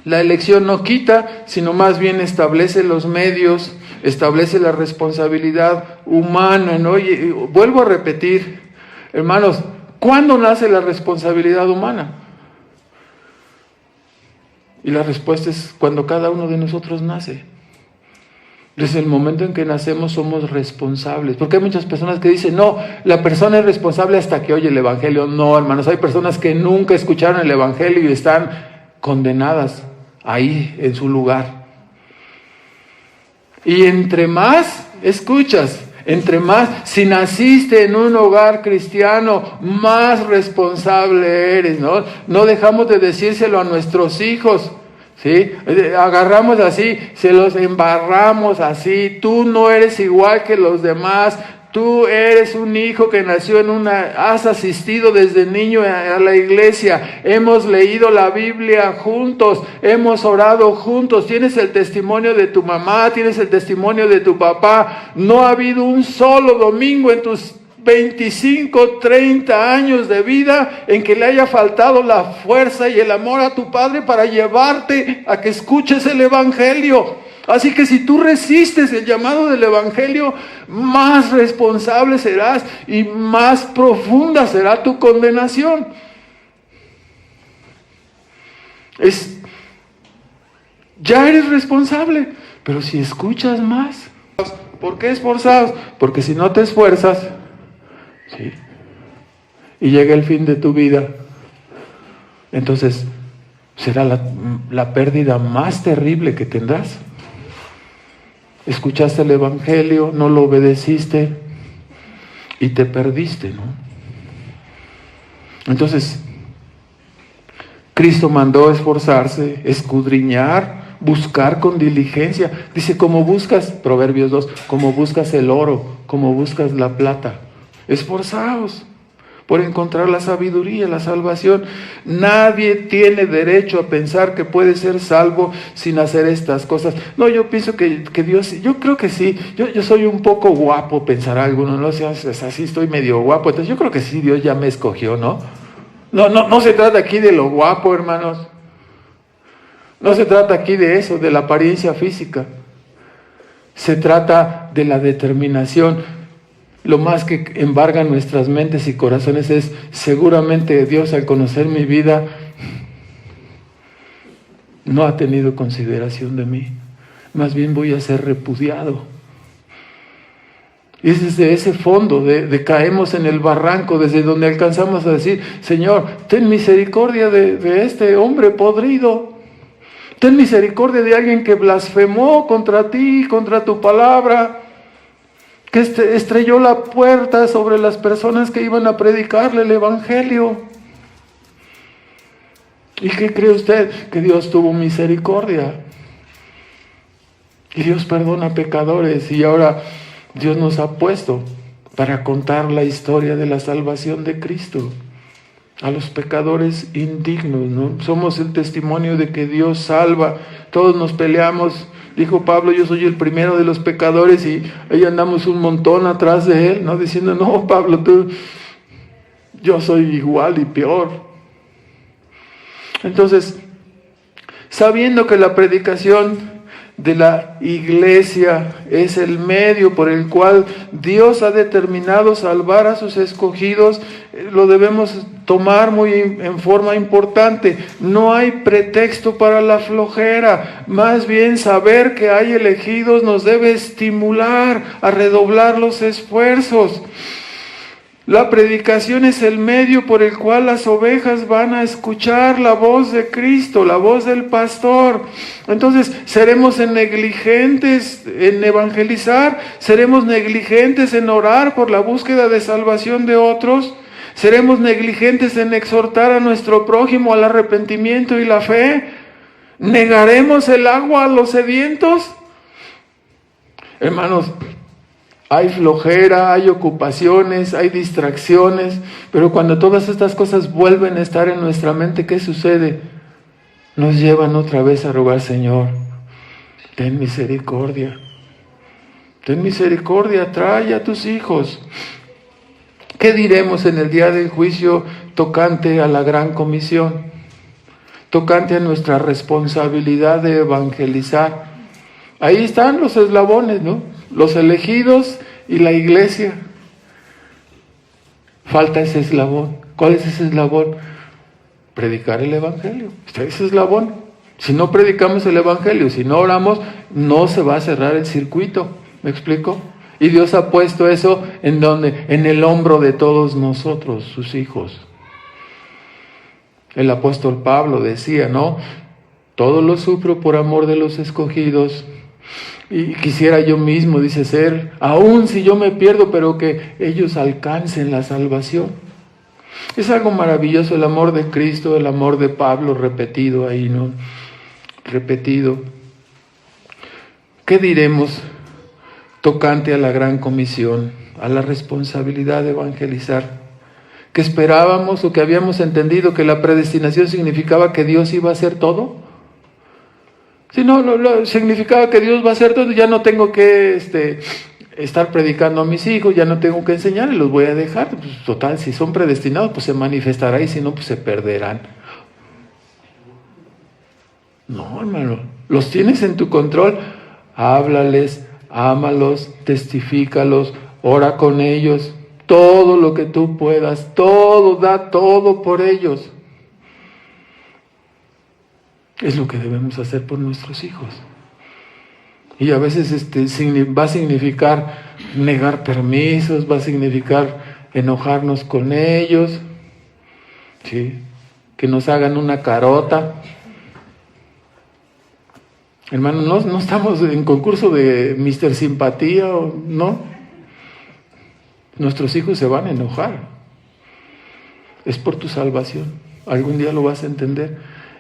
la elección no quita, sino más bien establece los medios, establece la responsabilidad humana, ¿no? Y vuelvo a repetir, hermanos, ¿cuándo nace la responsabilidad humana? Y la respuesta es cuando cada uno de nosotros nace. Desde el momento en que nacemos somos responsables. Porque hay muchas personas que dicen, no, la persona es responsable hasta que oye el Evangelio. No, hermanos, hay personas que nunca escucharon el Evangelio y están condenadas ahí en su lugar. Y entre más escuchas, entre más, si naciste en un hogar cristiano, más responsable eres, ¿no? No dejamos de decírselo a nuestros hijos, ¿sí? Agarramos así, se los embarramos así. Tú no eres igual que los demás. Tú eres un hijo que nació has asistido desde niño a la iglesia, hemos leído la Biblia juntos, hemos orado juntos, tienes el testimonio de tu mamá, tienes el testimonio de tu papá. No ha habido un solo domingo en tus 25, 30 años de vida en que le haya faltado la fuerza y el amor a tu padre para llevarte a que escuches el Evangelio. Así que si tú resistes el llamado del Evangelio, más responsable serás y más profunda será tu condenación. Ya eres responsable, pero si escuchas más. ¿Por qué esforzados? Porque si no te esfuerzas, ¿sí? Y llega el fin de tu vida, entonces será la pérdida más terrible que tendrás. Escuchaste el Evangelio, no lo obedeciste y te perdiste, ¿no? Entonces, Cristo mandó esforzarse, escudriñar, buscar con diligencia. Dice, como buscas, Proverbios 2, como buscas el oro, como buscas la plata. Esforzaos por encontrar la sabiduría, la salvación. Nadie tiene derecho a pensar que puede ser salvo sin hacer estas cosas. No, yo pienso que Dios, yo creo que sí, yo soy un poco guapo, pensará alguno, no sé, así estoy medio guapo, entonces yo creo que sí, Dios ya me escogió, ¿no? No se trata aquí de lo guapo, hermanos. No se trata aquí de eso, de la apariencia física. Se trata de la determinación. Lo más que embarga nuestras mentes y corazones es, seguramente Dios al conocer mi vida no ha tenido consideración de mí. Más bien voy a ser repudiado. Y es desde ese fondo de caemos en el barranco, desde donde alcanzamos a decir, Señor, ten misericordia de este hombre podrido. Ten misericordia de alguien que blasfemó contra ti, contra tu palabra, que estrelló la puerta sobre las personas que iban a predicarle el Evangelio. ¿Y qué cree usted? Que Dios tuvo misericordia. Y Dios perdona pecadores. Y ahora Dios nos ha puesto para contar la historia de la salvación de Cristo a los pecadores indignos, ¿no? Somos el testimonio de que Dios salva. Todos nos peleamos. Dijo Pablo, yo soy el primero de los pecadores, y ahí andamos un montón atrás de él, ¿no? Diciendo, no, Pablo, yo soy igual y peor. Entonces, sabiendo que la predicación de la iglesia es el medio por el cual Dios ha determinado salvar a sus escogidos, lo debemos tomar muy en forma importante. No hay pretexto para la flojera, más bien saber que hay elegidos nos debe estimular a redoblar los esfuerzos. La predicación es el medio por el cual las ovejas van a escuchar la voz de Cristo, la voz del pastor. Entonces, ¿seremos negligentes en evangelizar? ¿Seremos negligentes en orar por la búsqueda de salvación de otros? ¿Seremos negligentes en exhortar a nuestro prójimo al arrepentimiento y la fe? ¿Negaremos el agua a los sedientos? Hermanos, hay flojera, hay ocupaciones, hay distracciones, pero cuando todas estas cosas vuelven a estar en nuestra mente, ¿qué sucede? Nos llevan otra vez a rogar: Señor, ten misericordia. Ten misericordia, trae a tus hijos. ¿Qué diremos en el día del juicio tocante a la gran comisión? Tocante a nuestra responsabilidad de evangelizar. Ahí están los eslabones, ¿no? Los elegidos y la iglesia. Falta ese eslabón. ¿Cuál es ese eslabón? Predicar el evangelio. Ese eslabón. Si no predicamos el evangelio, si no oramos, no se va a cerrar el circuito. ¿Me explico? Y Dios ha puesto eso en donde, en el hombro de todos nosotros, sus hijos. El apóstol Pablo decía, ¿no? Todo lo sufro por amor de los escogidos. Y quisiera yo mismo, dice, ser, aun si yo me pierdo, pero que ellos alcancen la salvación. Es algo maravilloso el amor de Cristo, el amor de Pablo repetido ahí, ¿no? Repetido. ¿Qué diremos tocante a la gran comisión, a la responsabilidad de evangelizar? ¿Que esperábamos o que habíamos entendido que la predestinación significaba que Dios iba a hacer todo? Si no, significaba que Dios va a hacer todo, ya no tengo que estar predicando a mis hijos, ya no tengo que enseñarles, los voy a dejar. Pues, total, si son predestinados, pues se manifestará, y si no, pues se perderán. No, hermano, los tienes en tu control. Háblales, ámalos, testifícalos, ora con ellos, todo lo que tú puedas, todo, da todo por ellos. Es lo que debemos hacer por nuestros hijos. Y a veces va a significar negar permisos, va a significar enojarnos con ellos, ¿sí? Que nos hagan una carota. Hermano, no estamos en concurso de Mr. Simpatía, ¿no? Nuestros hijos se van a enojar. Es por tu salvación. Algún día lo vas a entender.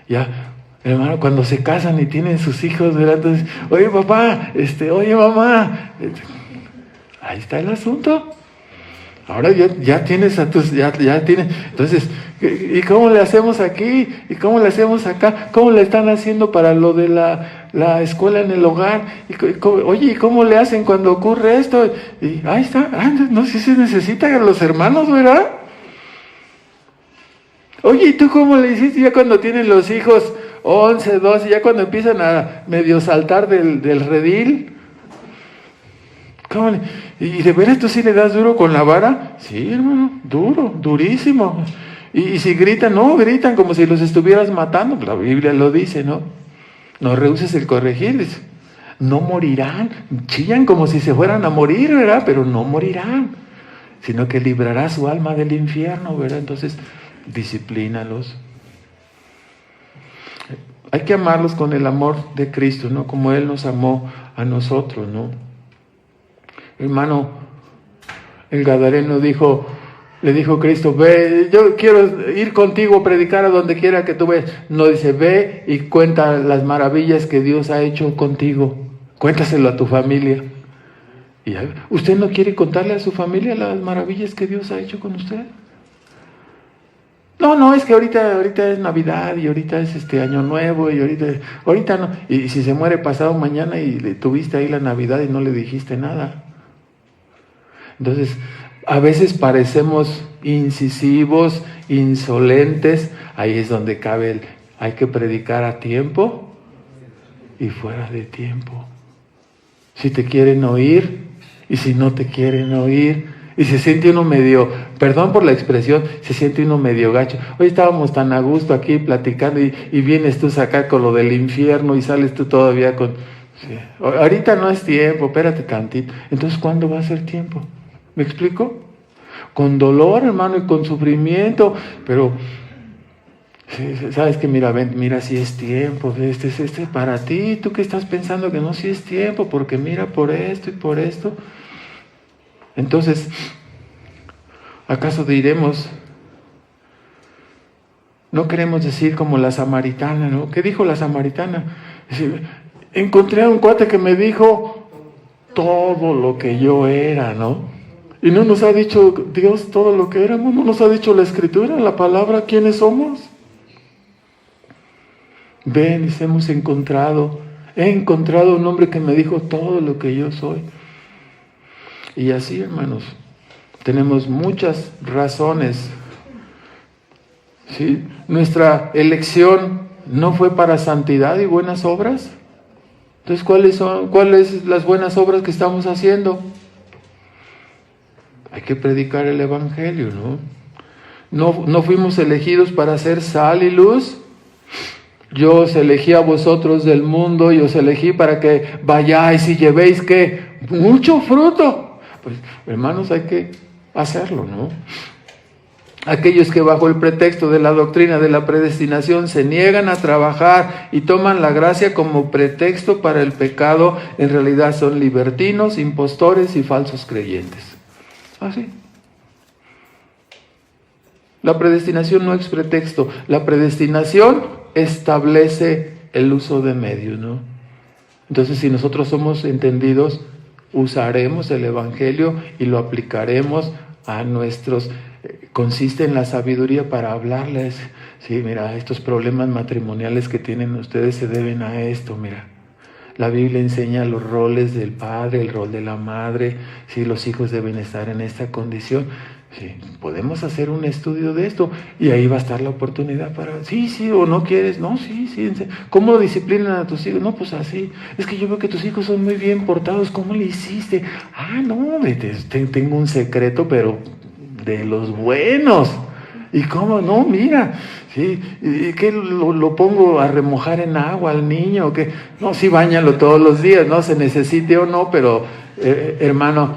Ya, hermano, cuando se casan y tienen sus hijos, ¿verdad? Entonces, oye papá, oye mamá, ahí está el asunto. Ahora ya tienes a tus, ya tienes, entonces, ¿y cómo le hacemos aquí? ¿Y cómo le hacemos acá? ¿Cómo le están haciendo para lo de la escuela en el hogar? Oye, ¿y cómo le hacen cuando ocurre esto? Y ahí está, no sé si se necesitan a los hermanos, ¿verdad? Oye, ¿y tú cómo le hiciste ya cuando tienen los hijos 11, 12, ya cuando empiezan a medio saltar del redil? ¿Cómo ¿Y de veras tú sí le das duro con la vara? Sí, hermano, duro, durísimo. Y si gritan, no, gritan como si los estuvieras matando. La Biblia lo dice, ¿no? No rehuses el corregir. No morirán. Chillan como si se fueran a morir, ¿verdad? Pero no morirán, sino que librará su alma del infierno, ¿verdad? Entonces, disciplínalos. Hay que amarlos con el amor de Cristo, ¿no? Como Él nos amó a nosotros, ¿no? Hermano, el gadareno le dijo Cristo, ve, yo quiero ir contigo a predicar a donde quiera que tú vayas. No, dice, ve y cuenta las maravillas que Dios ha hecho contigo. Cuéntaselo a tu familia. Y ¿usted no quiere contarle a su familia las maravillas que Dios ha hecho con usted? No, es que ahorita es Navidad y ahorita es Año Nuevo y ahorita no. Y si se muere pasado mañana y le tuviste ahí la Navidad y no le dijiste nada. Entonces, a veces parecemos incisivos, insolentes. Ahí es donde cabe hay que predicar a tiempo y fuera de tiempo. Si te quieren oír y si no te quieren oír. Y se siente uno medio, perdón por la expresión, se siente uno medio gacho. Hoy estábamos tan a gusto aquí platicando y vienes tú a sacar con lo del infierno y sales tú todavía con... Sí, ahorita no es tiempo, espérate tantito. Entonces, ¿cuándo va a ser tiempo? ¿Me explico? Con dolor, hermano, y con sufrimiento, pero... Sabes que mira si es tiempo, este para ti, tú que estás pensando que no, si es tiempo, porque mira por esto y por esto. Entonces, ¿acaso diremos No queremos decir como la samaritana, ¿no? ¿Qué dijo la samaritana? Dice, encontré a un cuate que me dijo todo lo que yo era, ¿no? Y no nos ha dicho Dios todo lo que éramos, no nos ha dicho la Escritura, la palabra, quiénes somos. Ven, he encontrado un hombre que me dijo todo lo que yo soy. Y así, hermanos, tenemos muchas razones. ¿Sí? Nuestra elección no fue para santidad y buenas obras. Entonces, ¿cuáles las buenas obras que estamos haciendo? Hay que predicar el Evangelio, ¿no? No fuimos elegidos para ser sal y luz. Yo os elegí a vosotros del mundo y os elegí para que vayáis y llevéis, ¿qué? Mucho fruto. Pues, hermanos, hay que hacerlo, ¿no? Aquellos que bajo el pretexto de la doctrina de la predestinación se niegan a trabajar y toman la gracia como pretexto para el pecado, en realidad son libertinos, impostores y falsos creyentes. Así. La predestinación no es pretexto. La predestinación establece el uso de medios, ¿no? Entonces, si nosotros somos entendidos, usaremos el Evangelio y lo aplicaremos a nuestros... Consiste en la sabiduría para hablarles. Sí, mira, estos problemas matrimoniales que tienen ustedes se deben a esto, mira. La Biblia enseña los roles del padre, el rol de la madre, si los hijos deben estar en esta condición. Sí, podemos hacer un estudio de esto y ahí va a estar la oportunidad para, sí, o no quieres, no, sí. ¿Cómo disciplinan a tus hijos? No, pues así. Es que yo veo que tus hijos son muy bien portados, ¿cómo le hiciste? No, tengo un secreto, pero de los buenos. ¿Y cómo? No, mira, sí, ¿y qué lo pongo a remojar en agua al niño? ¿O qué? No, sí, báñalo todos los días, no se necesite o no, pero hermano,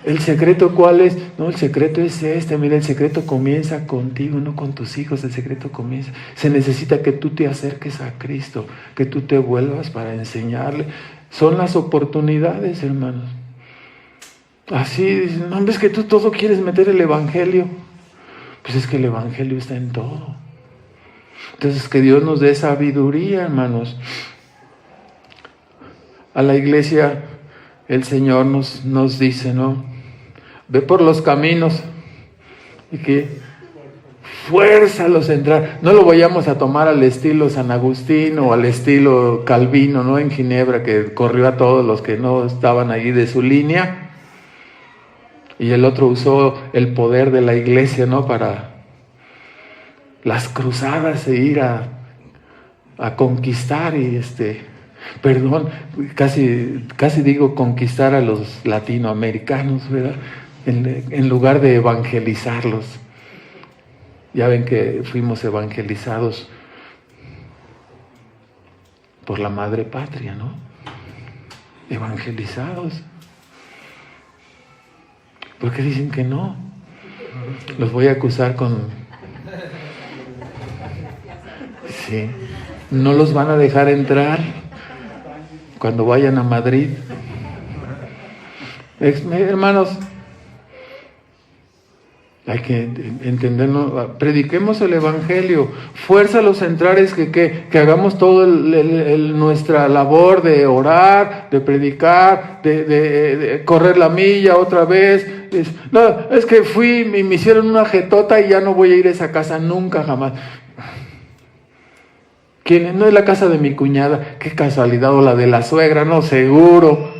¿el secreto cuál es? No, el secreto es mira, el secreto comienza contigo, no con tus hijos, el secreto comienza. Se necesita que tú te acerques a Cristo, que tú te vuelvas para enseñarle. Son las oportunidades, hermanos. Así, no, ves que tú todo quieres meter el Evangelio. Pues es que el Evangelio está en todo. Entonces, que Dios nos dé sabiduría, hermanos. A la iglesia, el Señor nos dice, ¿no? Ve por los caminos y que fuérzalos a entrar. No lo vayamos a tomar al estilo San Agustín o al estilo Calvino, ¿no? En Ginebra, que corrió a todos los que no estaban ahí de su línea. Y el otro usó el poder de la iglesia, ¿no? Para las cruzadas e ir a conquistar y casi digo conquistar a los latinoamericanos, ¿verdad? En lugar de evangelizarlos. Ya ven que fuimos evangelizados por la madre patria, ¿no? Evangelizados. ¿Por qué dicen que no? Los voy a acusar con... Sí. No los van a dejar entrar cuando vayan a Madrid. Hermanos, hay que entenderlo. Prediquemos el Evangelio. Fuerza a los centrales que hagamos todo nuestra labor de orar, de predicar, de correr la milla otra vez. Es que fui y me hicieron una jetota y ya no voy a ir a esa casa nunca, jamás. ¿Quién? No es la casa de mi cuñada. Qué casualidad, o la de la suegra, no, seguro.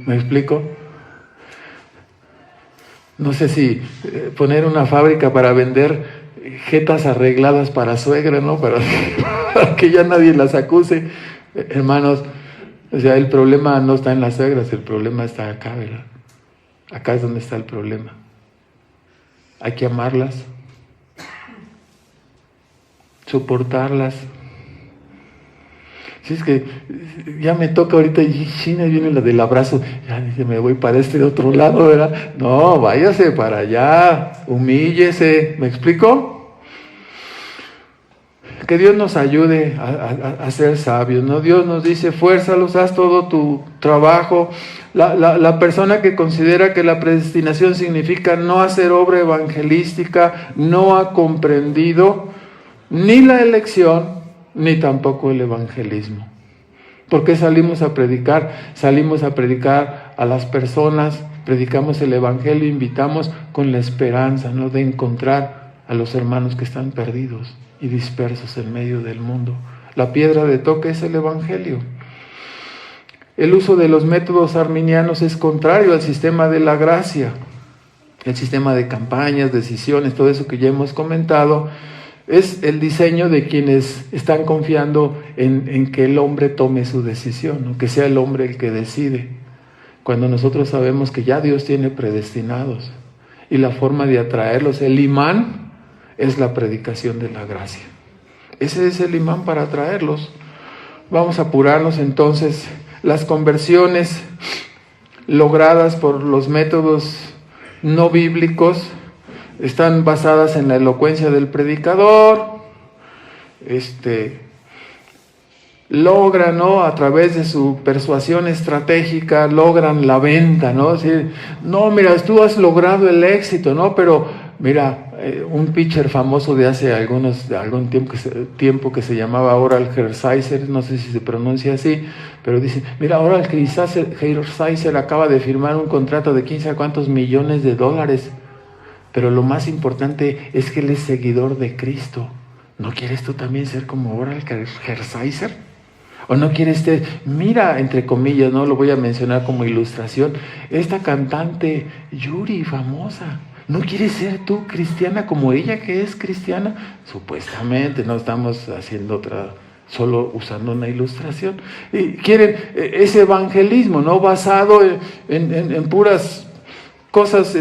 ¿Me explico? No sé si poner una fábrica para vender jetas arregladas para suegra, ¿no? Para que ya nadie las acuse. Hermanos, o sea, el problema no está en las suegras, el problema está acá, ¿verdad? Acá es donde está el problema. Hay que amarlas, soportarlas. Si es que ya me toca ahorita y China viene la del abrazo, ya dije, me voy para este otro lado, ¿verdad? No, váyase para allá, humíllese, ¿me explico? Que Dios nos ayude a ser sabios, ¿no? Dios nos dice, fuérzalos, haz todo tu trabajo. La persona que considera que la predestinación significa no hacer obra evangelística, no ha comprendido ni la elección, ni tampoco el evangelismo. ¿Por qué salimos a predicar? Salimos a predicar a las personas, predicamos el evangelio, invitamos con la esperanza, ¿no?, de encontrar a los hermanos que están perdidos y dispersos en medio del mundo. La piedra de toque es el evangelio. El uso de los métodos arminianos es contrario al sistema de la gracia. El sistema de campañas, decisiones, todo eso que ya hemos comentado, es el diseño de quienes están confiando en que el hombre tome su decisión, ¿no?, que sea el hombre el que decide, cuando nosotros sabemos que ya Dios tiene predestinados y la forma de atraerlos, el imán, es la predicación de la gracia. Ese es el imán para atraerlos. Vamos a apurarnos entonces. Las conversiones logradas por los métodos no bíblicos están basadas en la elocuencia del predicador, logran, ¿no?, a través de su persuasión estratégica, logran la venta, ¿no? Decir, no, mira, tú has logrado el éxito, ¿no? Pero, mira, un pitcher famoso de hace algún tiempo que se llamaba Oral Hershiser, no sé si se pronuncia así, pero dice, mira, Oral Hershiser acaba de firmar un contrato de 15 a cuántos millones de dólares, pero lo más importante es que él es seguidor de Cristo. ¿No quieres tú también ser como Oral Hershiser? ¿O no quieres mira, entre comillas, no lo voy a mencionar como ilustración, esta cantante Yuri, famosa? ¿No quieres ser tú cristiana como ella, que es cristiana? Supuestamente, no estamos haciendo solo usando una ilustración. Y quieren ese evangelismo, ¿no?, basado en puras cosas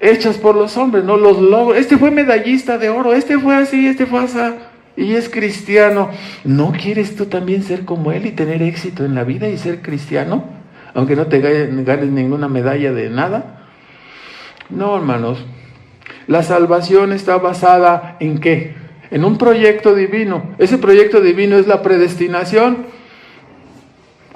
hechas por los hombres, ¿no? Los logros. Este fue medallista de oro, este fue así, este fue así, y es cristiano. ¿No quieres tú también ser como él y tener éxito en la vida y ser cristiano? Aunque no te ganes ninguna medalla de nada. No, hermanos. La salvación está basada ¿en qué? En un proyecto divino. Ese proyecto divino es la predestinación.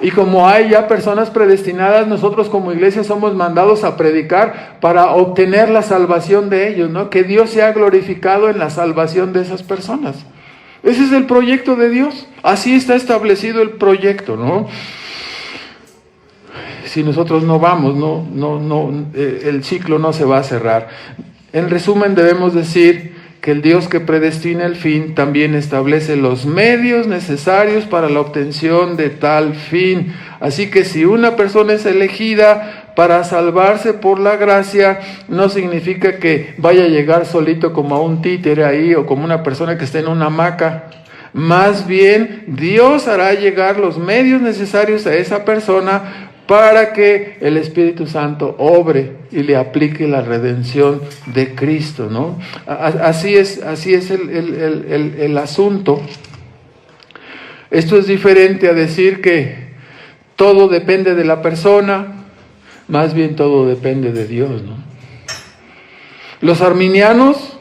Y como hay ya personas predestinadas, nosotros como iglesia somos mandados a predicar para obtener la salvación de ellos, ¿no? Que Dios sea glorificado en la salvación de esas personas. Ese es el proyecto de Dios. Así está establecido el proyecto, ¿no? Si nosotros no vamos, el ciclo no se va a cerrar. En resumen, debemos decir que el Dios que predestina el fin también establece los medios necesarios para la obtención de tal fin. Así que si una persona es elegida para salvarse por la gracia, no significa que vaya a llegar solito como a un títere ahí o como una persona que esté en una hamaca. Más bien, Dios hará llegar los medios necesarios a esa persona para que el Espíritu Santo obre y le aplique la redención de Cristo, ¿no? Así es el asunto. Esto es diferente a decir que todo depende de la persona, más bien todo depende de Dios, ¿no? Los arminianos,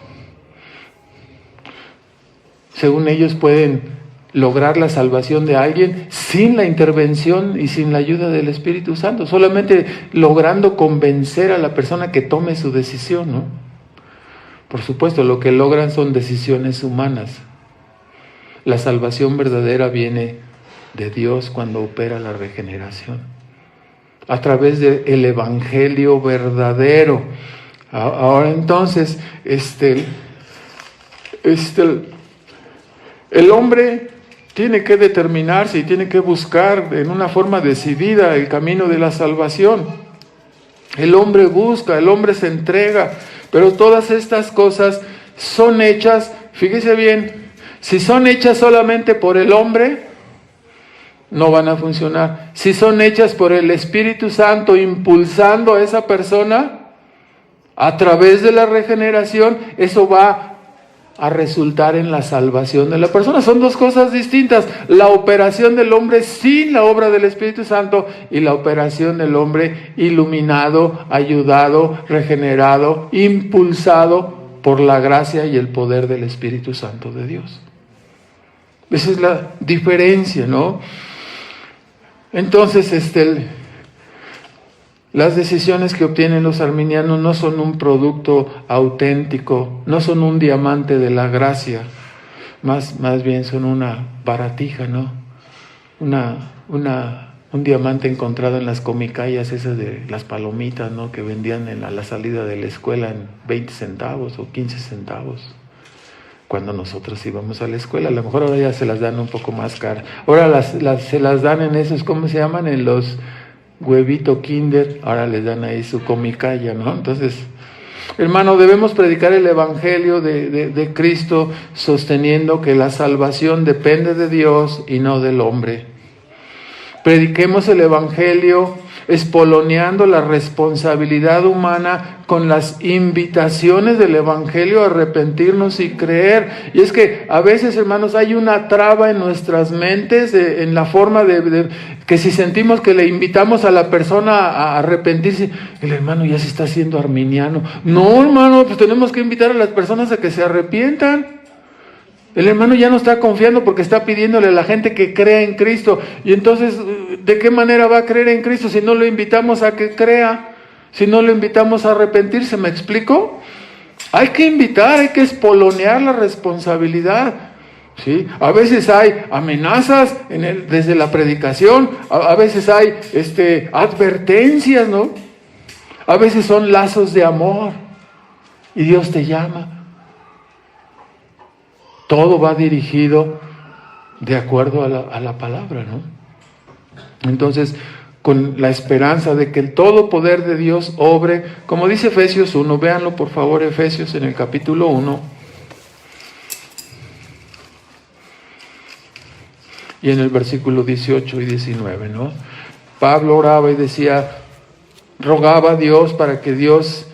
según ellos, pueden lograr la salvación de alguien sin la intervención y sin la ayuda del Espíritu Santo, solamente logrando convencer a la persona que tome su decisión, ¿no? Por supuesto, lo que logran son decisiones humanas. La salvación verdadera viene de Dios cuando opera la regeneración, a través del evangelio verdadero. Ahora entonces, el hombre tiene que determinarse y tiene que buscar en una forma decidida el camino de la salvación. El hombre busca, el hombre se entrega, pero todas estas cosas son hechas, fíjese bien, si son hechas solamente por el hombre, no van a funcionar. Si son hechas por el Espíritu Santo impulsando a esa persona, a través de la regeneración, eso va a resultar en la salvación de la persona. Son dos cosas distintas: la operación del hombre sin la obra del Espíritu Santo y la operación del hombre iluminado, ayudado, regenerado, impulsado por la gracia y el poder del Espíritu Santo de Dios. Esa es la diferencia, ¿no? Entonces, las decisiones que obtienen los arminianos no son un producto auténtico, no son un diamante de la gracia, más bien son una baratija, ¿no? Un diamante encontrado en las comicayas esas de las palomitas, ¿no? Que vendían a la salida de la escuela en 20 centavos o 15 centavos. Cuando nosotros íbamos a la escuela, a lo mejor ahora ya se las dan un poco más caras. Ahora se las dan en esos, ¿cómo se llaman? En los huevito Kinder, ahora les dan ahí su comicaya, ¿no? Entonces, hermano, debemos predicar el evangelio de Cristo, sosteniendo que la salvación depende de Dios y no del hombre. Prediquemos el evangelio espoloneando la responsabilidad humana con las invitaciones del evangelio a arrepentirnos y creer. Y es que a veces, hermanos, hay una traba en nuestras mentes en la forma de que si sentimos que le invitamos a la persona a arrepentirse, el hermano ya se está haciendo arminiano. No, hermano, pues tenemos que invitar a las personas a que se arrepientan. El hermano ya no está confiando porque está pidiéndole a la gente que crea en Cristo. Y entonces, ¿de qué manera va a creer en Cristo si no lo invitamos a que crea? Si no lo invitamos a arrepentirse, ¿me explico? Hay que invitar, hay que espolonear la responsabilidad. ¿Sí? A veces hay amenazas desde la predicación, a veces hay advertencias, ¿no? A veces son lazos de amor y Dios te llama. Todo va dirigido de acuerdo a la palabra, ¿no? Entonces, con la esperanza de que el todo poder de Dios obre, como dice Efesios 1, véanlo por favor, Efesios en el capítulo 1, y en el versículo 18 y 19, ¿no? Pablo oraba y decía, rogaba a Dios para que Dios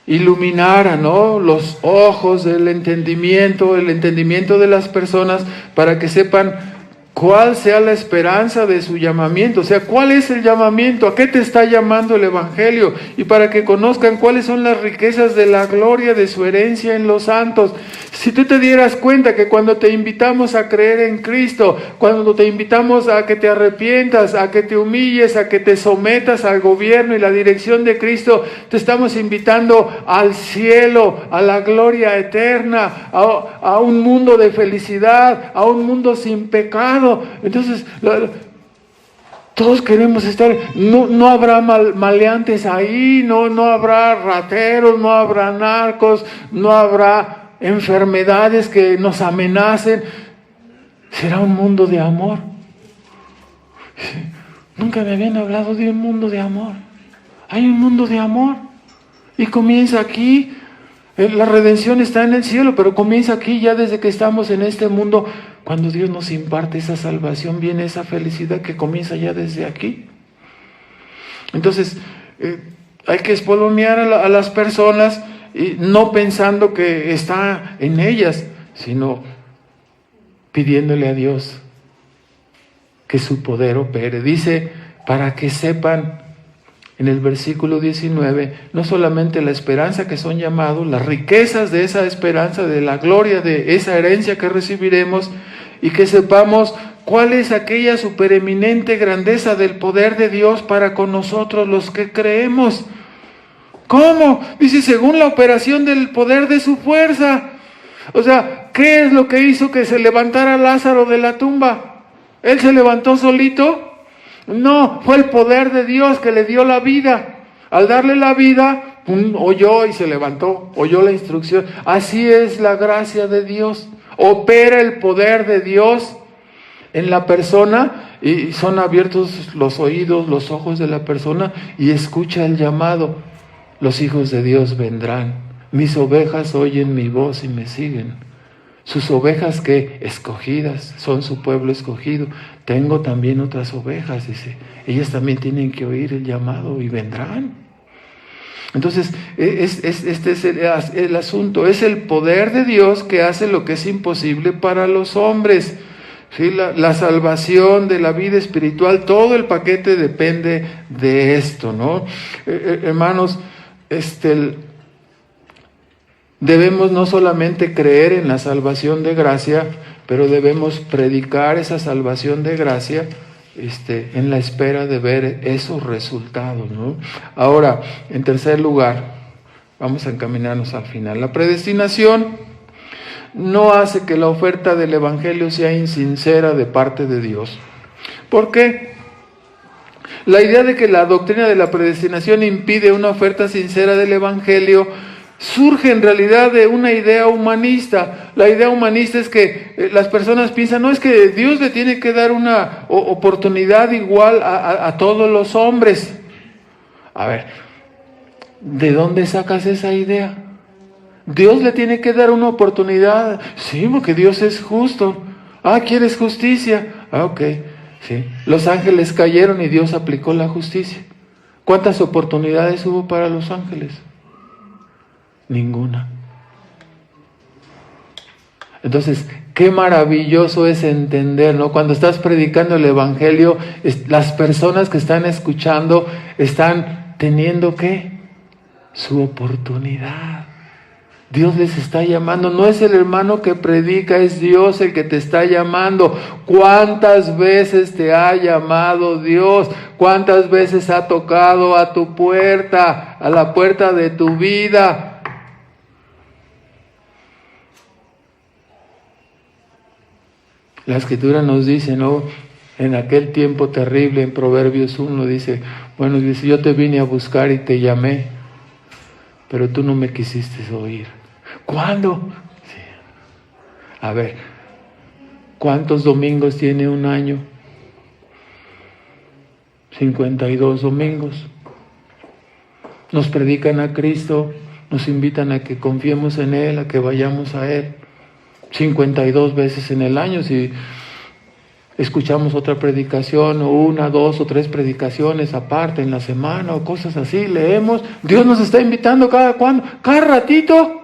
iluminara, ¿no?, los ojos del entendimiento, el entendimiento de las personas, para que sepan cuál sea la esperanza de su llamamiento, o sea, cuál es el llamamiento, a qué te está llamando el evangelio, y para que conozcan cuáles son las riquezas de la gloria de su herencia en los santos. Si tú te dieras cuenta que cuando te invitamos a creer en Cristo, cuando te invitamos a que te arrepientas, a que te humilles, a que te sometas al gobierno y la dirección de Cristo, te estamos invitando al cielo, a la gloria eterna, a un mundo de felicidad, a un mundo sin pecado. Entonces, todos queremos estar, no habrá maleantes ahí, no habrá rateros, no habrá narcos, no habrá enfermedades que nos amenacen. Será un mundo de amor. Nunca me habían hablado de un mundo de amor. Hay un mundo de amor y comienza aquí. La redención está en el cielo, pero comienza aquí ya desde que estamos en este mundo. Cuando Dios nos imparte esa salvación, viene esa felicidad que comienza ya desde aquí. Entonces, hay que espolonear a las personas, y no pensando que está en ellas, sino pidiéndole a Dios que su poder opere. Dice, para que sepan, en el versículo 19, no solamente la esperanza que son llamados, las riquezas de esa esperanza, de la gloria de esa herencia que recibiremos, y que sepamos cuál es aquella supereminente grandeza del poder de Dios para con nosotros los que creemos. ¿Cómo? Dice, según la operación del poder de su fuerza. O sea, ¿qué es lo que hizo que se levantara Lázaro de la tumba? ¿Él se levantó solito? No, fue el poder de Dios que le dio la vida. Al darle la vida, oyó y se levantó, oyó la instrucción. Así es la gracia de Dios. Opera el poder de Dios en la persona y son abiertos los oídos, los ojos de la persona y escucha el llamado. Los hijos de Dios vendrán. Mis ovejas oyen mi voz y me siguen. Sus ovejas que escogidas, son su pueblo escogido. Tengo también otras ovejas, dice. Ellas también tienen que oír el llamado y vendrán. Entonces, este es el asunto. Es el poder de Dios que hace lo que es imposible para los hombres. ¿Sí? La salvación de la vida espiritual, todo el paquete depende de esto, ¿no? Hermanos, debemos no solamente creer en la salvación de gracia, pero debemos predicar esa salvación de gracia en la espera de ver esos resultados, ¿no? Ahora, en tercer lugar, vamos a encaminarnos al final. La predestinación no hace que la oferta del Evangelio sea insincera de parte de Dios. ¿Por qué? La idea de que la doctrina de la predestinación impide una oferta sincera del Evangelio surge en realidad de una idea humanista. La idea humanista es que las personas piensan, no, es que Dios le tiene que dar una oportunidad igual a todos los hombres. A ver, ¿de dónde sacas esa idea? Dios le tiene que dar una oportunidad. Sí, porque Dios es justo. Ah, ¿quieres justicia? Ah, ok. Sí. Los ángeles cayeron y Dios aplicó la justicia. ¿Cuántas oportunidades hubo para los ángeles? Ninguna. Entonces, qué maravilloso es entender, ¿no? Cuando estás predicando el Evangelio, las personas que están escuchando están teniendo, ¿qué? Su oportunidad. Dios les está llamando, no es el hermano que predica, es Dios el que te está llamando. ¿Cuántas veces te ha llamado Dios? ¿Cuántas veces ha tocado a tu puerta, a la puerta de tu vida? La Escritura nos dice, ¿no? En aquel tiempo terrible, en Proverbios 1, dice, bueno, dice, yo te vine a buscar y te llamé, pero tú no me quisiste oír. ¿Cuándo? Sí. A ver, ¿cuántos domingos tiene un año? 52 domingos. Nos predican a Cristo, nos invitan a que confiemos en Él, a que vayamos a Él. 52 veces en el año. Si escuchamos otra predicación, o 1, 2 o 3 predicaciones aparte en la semana, o cosas así, leemos, Dios nos está invitando cada ratito.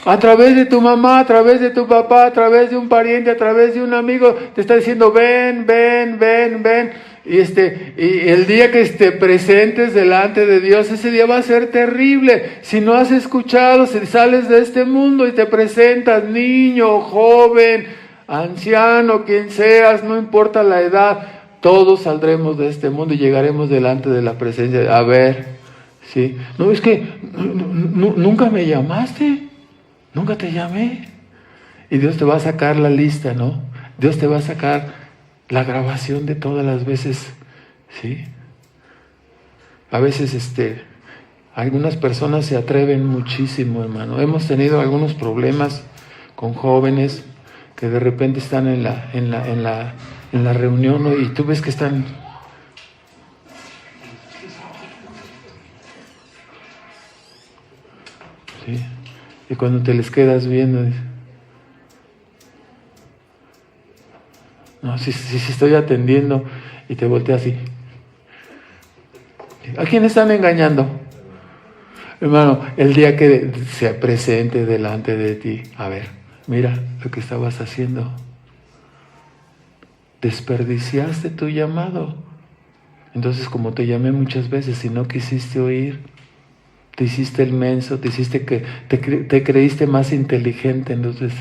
A través de tu mamá, a través de tu papá, a través de un pariente, a través de un amigo, te está diciendo, ven, ven, ven, ven. Y el día que te presentes delante de Dios, ese día va a ser terrible. Si no has escuchado, si sales de este mundo y te presentas, niño, joven, anciano, quien seas, no importa la edad, todos saldremos de este mundo y llegaremos delante de la presencia. A ver, ¿sí? No, es que nunca me llamaste. Nunca te llamé. Y Dios te va a sacar la lista, ¿no? Dios te va a sacar la grabación de todas las veces, ¿sí? A veces, algunas personas se atreven muchísimo, hermano. Hemos tenido algunos problemas con jóvenes que de repente están en la reunión, ¿no? Y tú ves que están... ¿Sí? Y cuando te les quedas viendo, dices, no, sí estoy atendiendo, y te volteas así. ¿A quién están engañando? Hermano, el día que se presente delante de ti, a ver, mira lo que estabas haciendo. Desperdiciaste tu llamado. Entonces, como te llamé muchas veces y no quisiste oír, te hiciste el menso, te creíste más inteligente, entonces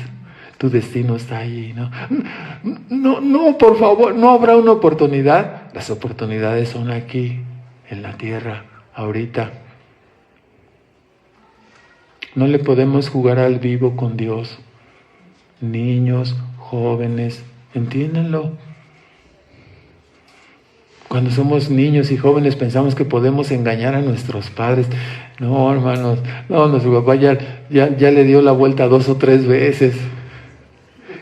tu destino está allí, ¿no? No, por favor, no habrá una oportunidad. Las oportunidades son aquí, en la tierra, ahorita. No le podemos jugar al vivo con Dios. Niños, jóvenes, entiéndanlo. Cuando somos niños y jóvenes pensamos que podemos engañar a nuestros padres. No, hermanos, no, nuestro papá ya le dio la vuelta 2 o 3 veces.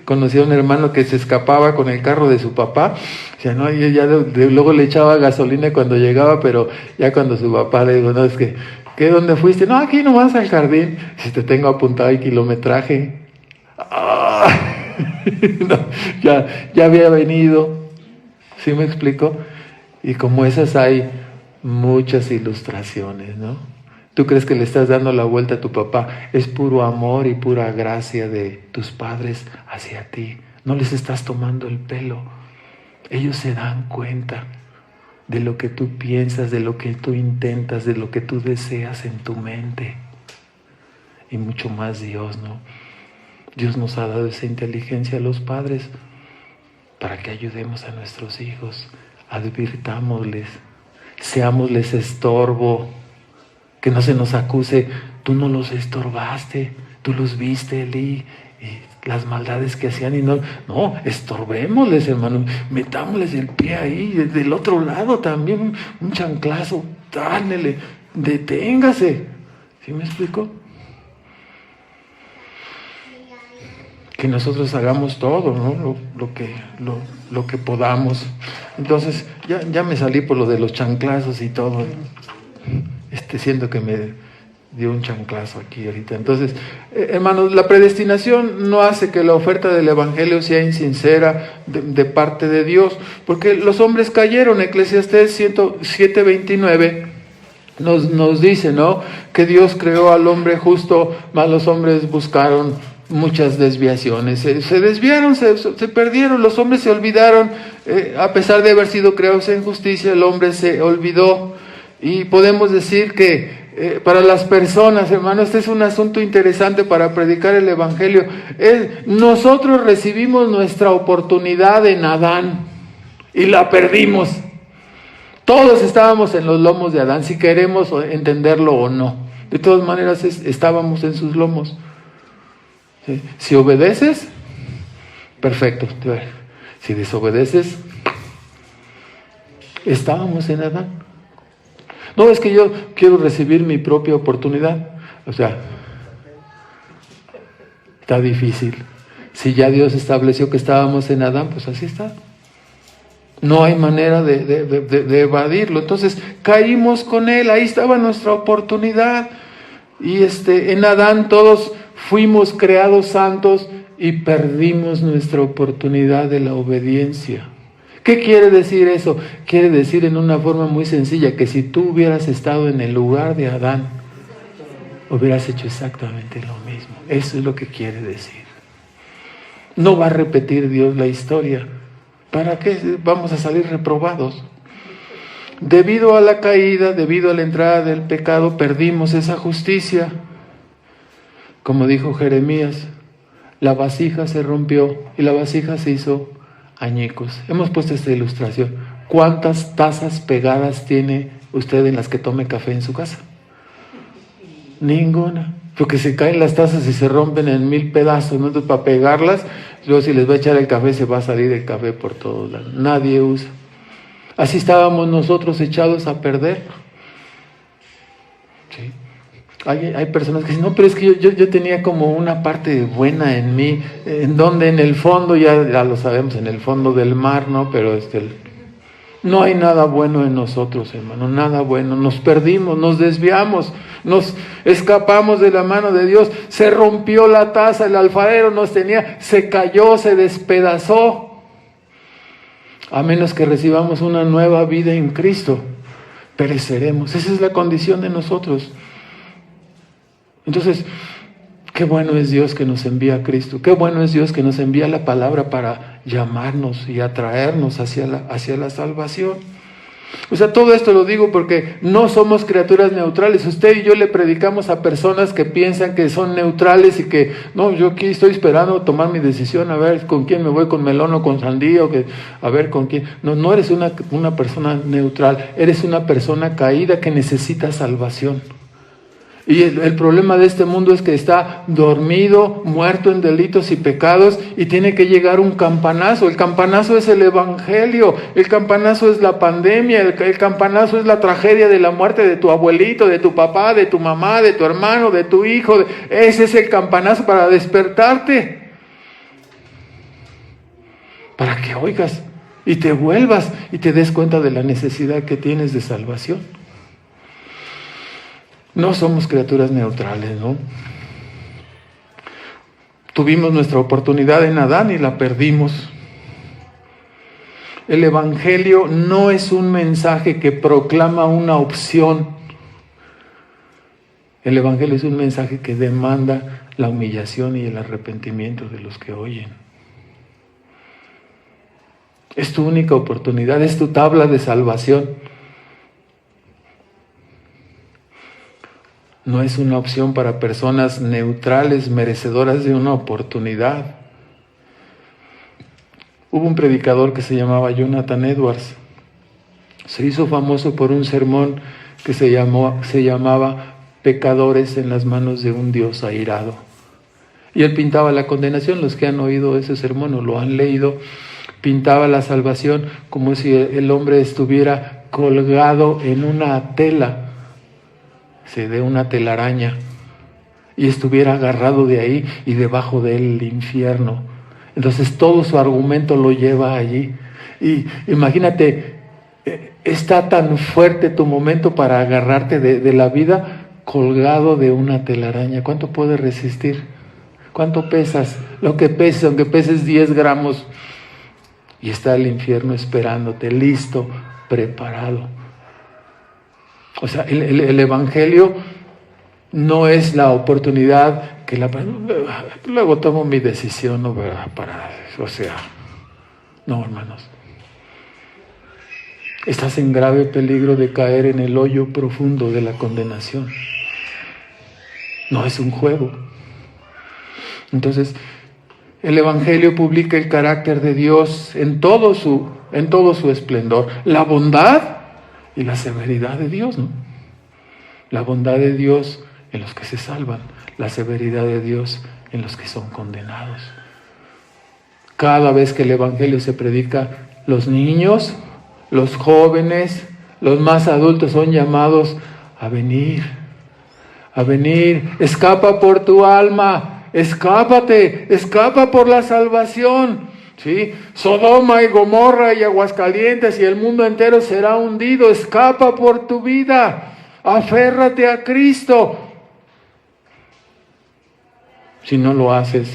Conocí a un hermano que se escapaba con el carro de su papá. O sea, no, y luego le echaba gasolina cuando llegaba, pero ya cuando su papá le dijo, no, es que, ¿dónde fuiste? No, aquí nomás al jardín. Si te tengo apuntado el kilometraje. ¡Ah! No, ya había venido. ¿Sí me explico? Y como esas hay muchas ilustraciones, ¿no? Tú crees que le estás dando la vuelta a tu papá. Es puro amor y pura gracia de tus padres hacia ti. No les estás tomando el pelo. Ellos se dan cuenta de lo que tú piensas, de lo que tú intentas, de lo que tú deseas en tu mente. Y mucho más Dios, ¿no? Dios nos ha dado esa inteligencia a los padres para que ayudemos a nuestros hijos. Advirtámosles, seámosles estorbo, que no se nos acuse, tú no los estorbaste, tú los viste, Eli, y las maldades que hacían y no, estorbémosles, hermano, metámosles el pie ahí, del otro lado también, un chanclazo, dánele, deténgase. ¿Sí me explico? Que nosotros hagamos todo, ¿no? Lo que podamos. Entonces, ya me salí por lo de los chanclazos y todo. Siento que me dio un chanclazo aquí ahorita. Entonces, hermanos, la predestinación no hace que la oferta del Evangelio sea insincera de parte de Dios, porque los hombres cayeron. Eclesiastés 7:29 nos dice, ¿no?, que Dios creó al hombre justo, mas los hombres buscaron muchas desviaciones, se desviaron, se perdieron, los hombres se olvidaron, a pesar de haber sido creados en justicia, el hombre se olvidó. Y podemos decir que para las personas, hermanos, este es un asunto interesante para predicar el Evangelio. Nosotros recibimos nuestra oportunidad en Adán y la perdimos. Todos estábamos en los lomos de Adán, si queremos entenderlo o no. De todas maneras, estábamos en sus lomos. ¿Sí? Si obedeces, perfecto. Si desobedeces, estábamos en Adán. No, es que yo quiero recibir mi propia oportunidad. O sea, está difícil. Si ya Dios estableció que estábamos en Adán, pues así está. No hay manera de evadirlo. Entonces caímos con él, ahí estaba nuestra oportunidad. Y en Adán todos fuimos creados santos y perdimos nuestra oportunidad de la obediencia. ¿Qué quiere decir eso? Quiere decir en una forma muy sencilla que si tú hubieras estado en el lugar de Adán, hubieras hecho exactamente lo mismo. Eso es lo que quiere decir. No va a repetir Dios la historia. ¿Para qué vamos a salir reprobados? Debido a la caída, debido a la entrada del pecado, perdimos esa justicia. Como dijo Jeremías, la vasija se rompió y la vasija se hizo añicos. Hemos puesto esta ilustración. ¿Cuántas tazas pegadas tiene usted en las que tome café en su casa? Ninguna. Porque se caen las tazas y se rompen en 1000 pedazos, ¿no? Entonces, para pegarlas, luego si les va a echar el café, se va a salir el café por todos lados. Nadie usa. Así estábamos nosotros echados a perder. ¿Sí? Hay personas que dicen, no, pero es que yo tenía como una parte buena en mí, en donde en el fondo, ya lo sabemos, en el fondo del mar, ¿no? Pero no hay nada bueno en nosotros, hermano, nada bueno. Nos perdimos, nos desviamos, nos escapamos de la mano de Dios. Se rompió la taza, el alfarero nos tenía, se cayó, se despedazó. A menos que recibamos una nueva vida en Cristo, pereceremos. Esa es la condición de nosotros. Entonces, qué bueno es Dios que nos envía a Cristo. Qué bueno es Dios que nos envía la palabra para llamarnos y atraernos hacia la salvación. O sea, todo esto lo digo porque no somos criaturas neutrales. Usted y yo le predicamos a personas que piensan que son neutrales y que, no, yo aquí estoy esperando tomar mi decisión, a ver con quién me voy, con melón o con sandía, a ver con quién. No eres una persona neutral, eres una persona caída que necesita salvación. Y el problema de este mundo es que está dormido, muerto en delitos y pecados, y tiene que llegar un campanazo. El campanazo es el Evangelio, el campanazo es la pandemia, el campanazo es la tragedia de la muerte de tu abuelito, de tu papá, de tu mamá, de tu hermano, de tu hijo. Ese es el campanazo para despertarte, para que oigas y te vuelvas y te des cuenta de la necesidad que tienes de salvación. No somos criaturas neutrales, ¿no? Tuvimos nuestra oportunidad en Adán y la perdimos. El Evangelio no es un mensaje que proclama una opción. El Evangelio es un mensaje que demanda la humillación y el arrepentimiento de los que oyen. Es tu única oportunidad, es tu tabla de salvación. No es una opción para personas neutrales, merecedoras de una oportunidad. Hubo un predicador que se llamaba Jonathan Edwards. Se hizo famoso por un sermón que se llamaba Pecadores en las manos de un Dios airado. Y él pintaba la condenación. Los que han oído ese sermón o lo han leído, pintaba la salvación como si el hombre estuviera colgado en una tela, de una telaraña, y estuviera agarrado de ahí y debajo de él el infierno. Entonces todo su argumento lo lleva allí. Y imagínate, está tan fuerte tu momento para agarrarte de la vida colgado de una telaraña. ¿Cuánto puedes resistir? ¿Cuánto pesas? Lo que peses, aunque peses 10 gramos. Y está el infierno esperándote, listo, preparado. O sea, el Evangelio no es la oportunidad que luego tomo mi decisión, ¿no? No, hermanos. Estás en grave peligro de caer en el hoyo profundo de la condenación. No es un juego. Entonces, el Evangelio publica el carácter de Dios en todo su esplendor. La bondad y la severidad de Dios, ¿no? La bondad de Dios en los que se salvan, la severidad de Dios en los que son condenados. Cada vez que el Evangelio se predica, los niños, los jóvenes, los más adultos son llamados a venir. Escapa por tu alma, escapa por la salvación. ¿Sí? Sodoma y Gomorra y Aguascalientes y el mundo entero será hundido. Escapa por tu vida, aférrate a Cristo. Si no lo haces,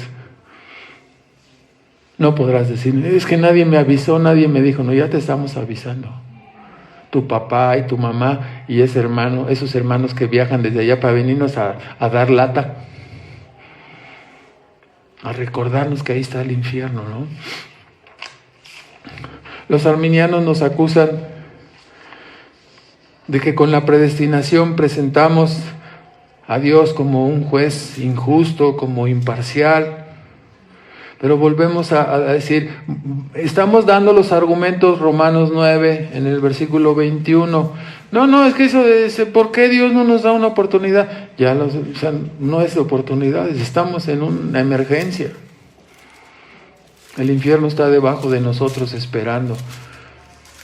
no podrás decir, es que nadie me avisó, nadie me dijo. No, ya te estamos avisando. Tu papá y tu mamá y ese hermano, esos hermanos que viajan desde allá para venirnos a dar lata, a recordarnos que ahí está el infierno, ¿no? Los arminianos nos acusan de que con la predestinación presentamos a Dios como un juez injusto, como imparcial. Pero volvemos a decir, estamos dando los argumentos Romanos 9 en el versículo 21. No, es que eso de ¿por qué Dios no nos da una oportunidad? No es oportunidad, estamos en una emergencia. El infierno está debajo de nosotros esperando.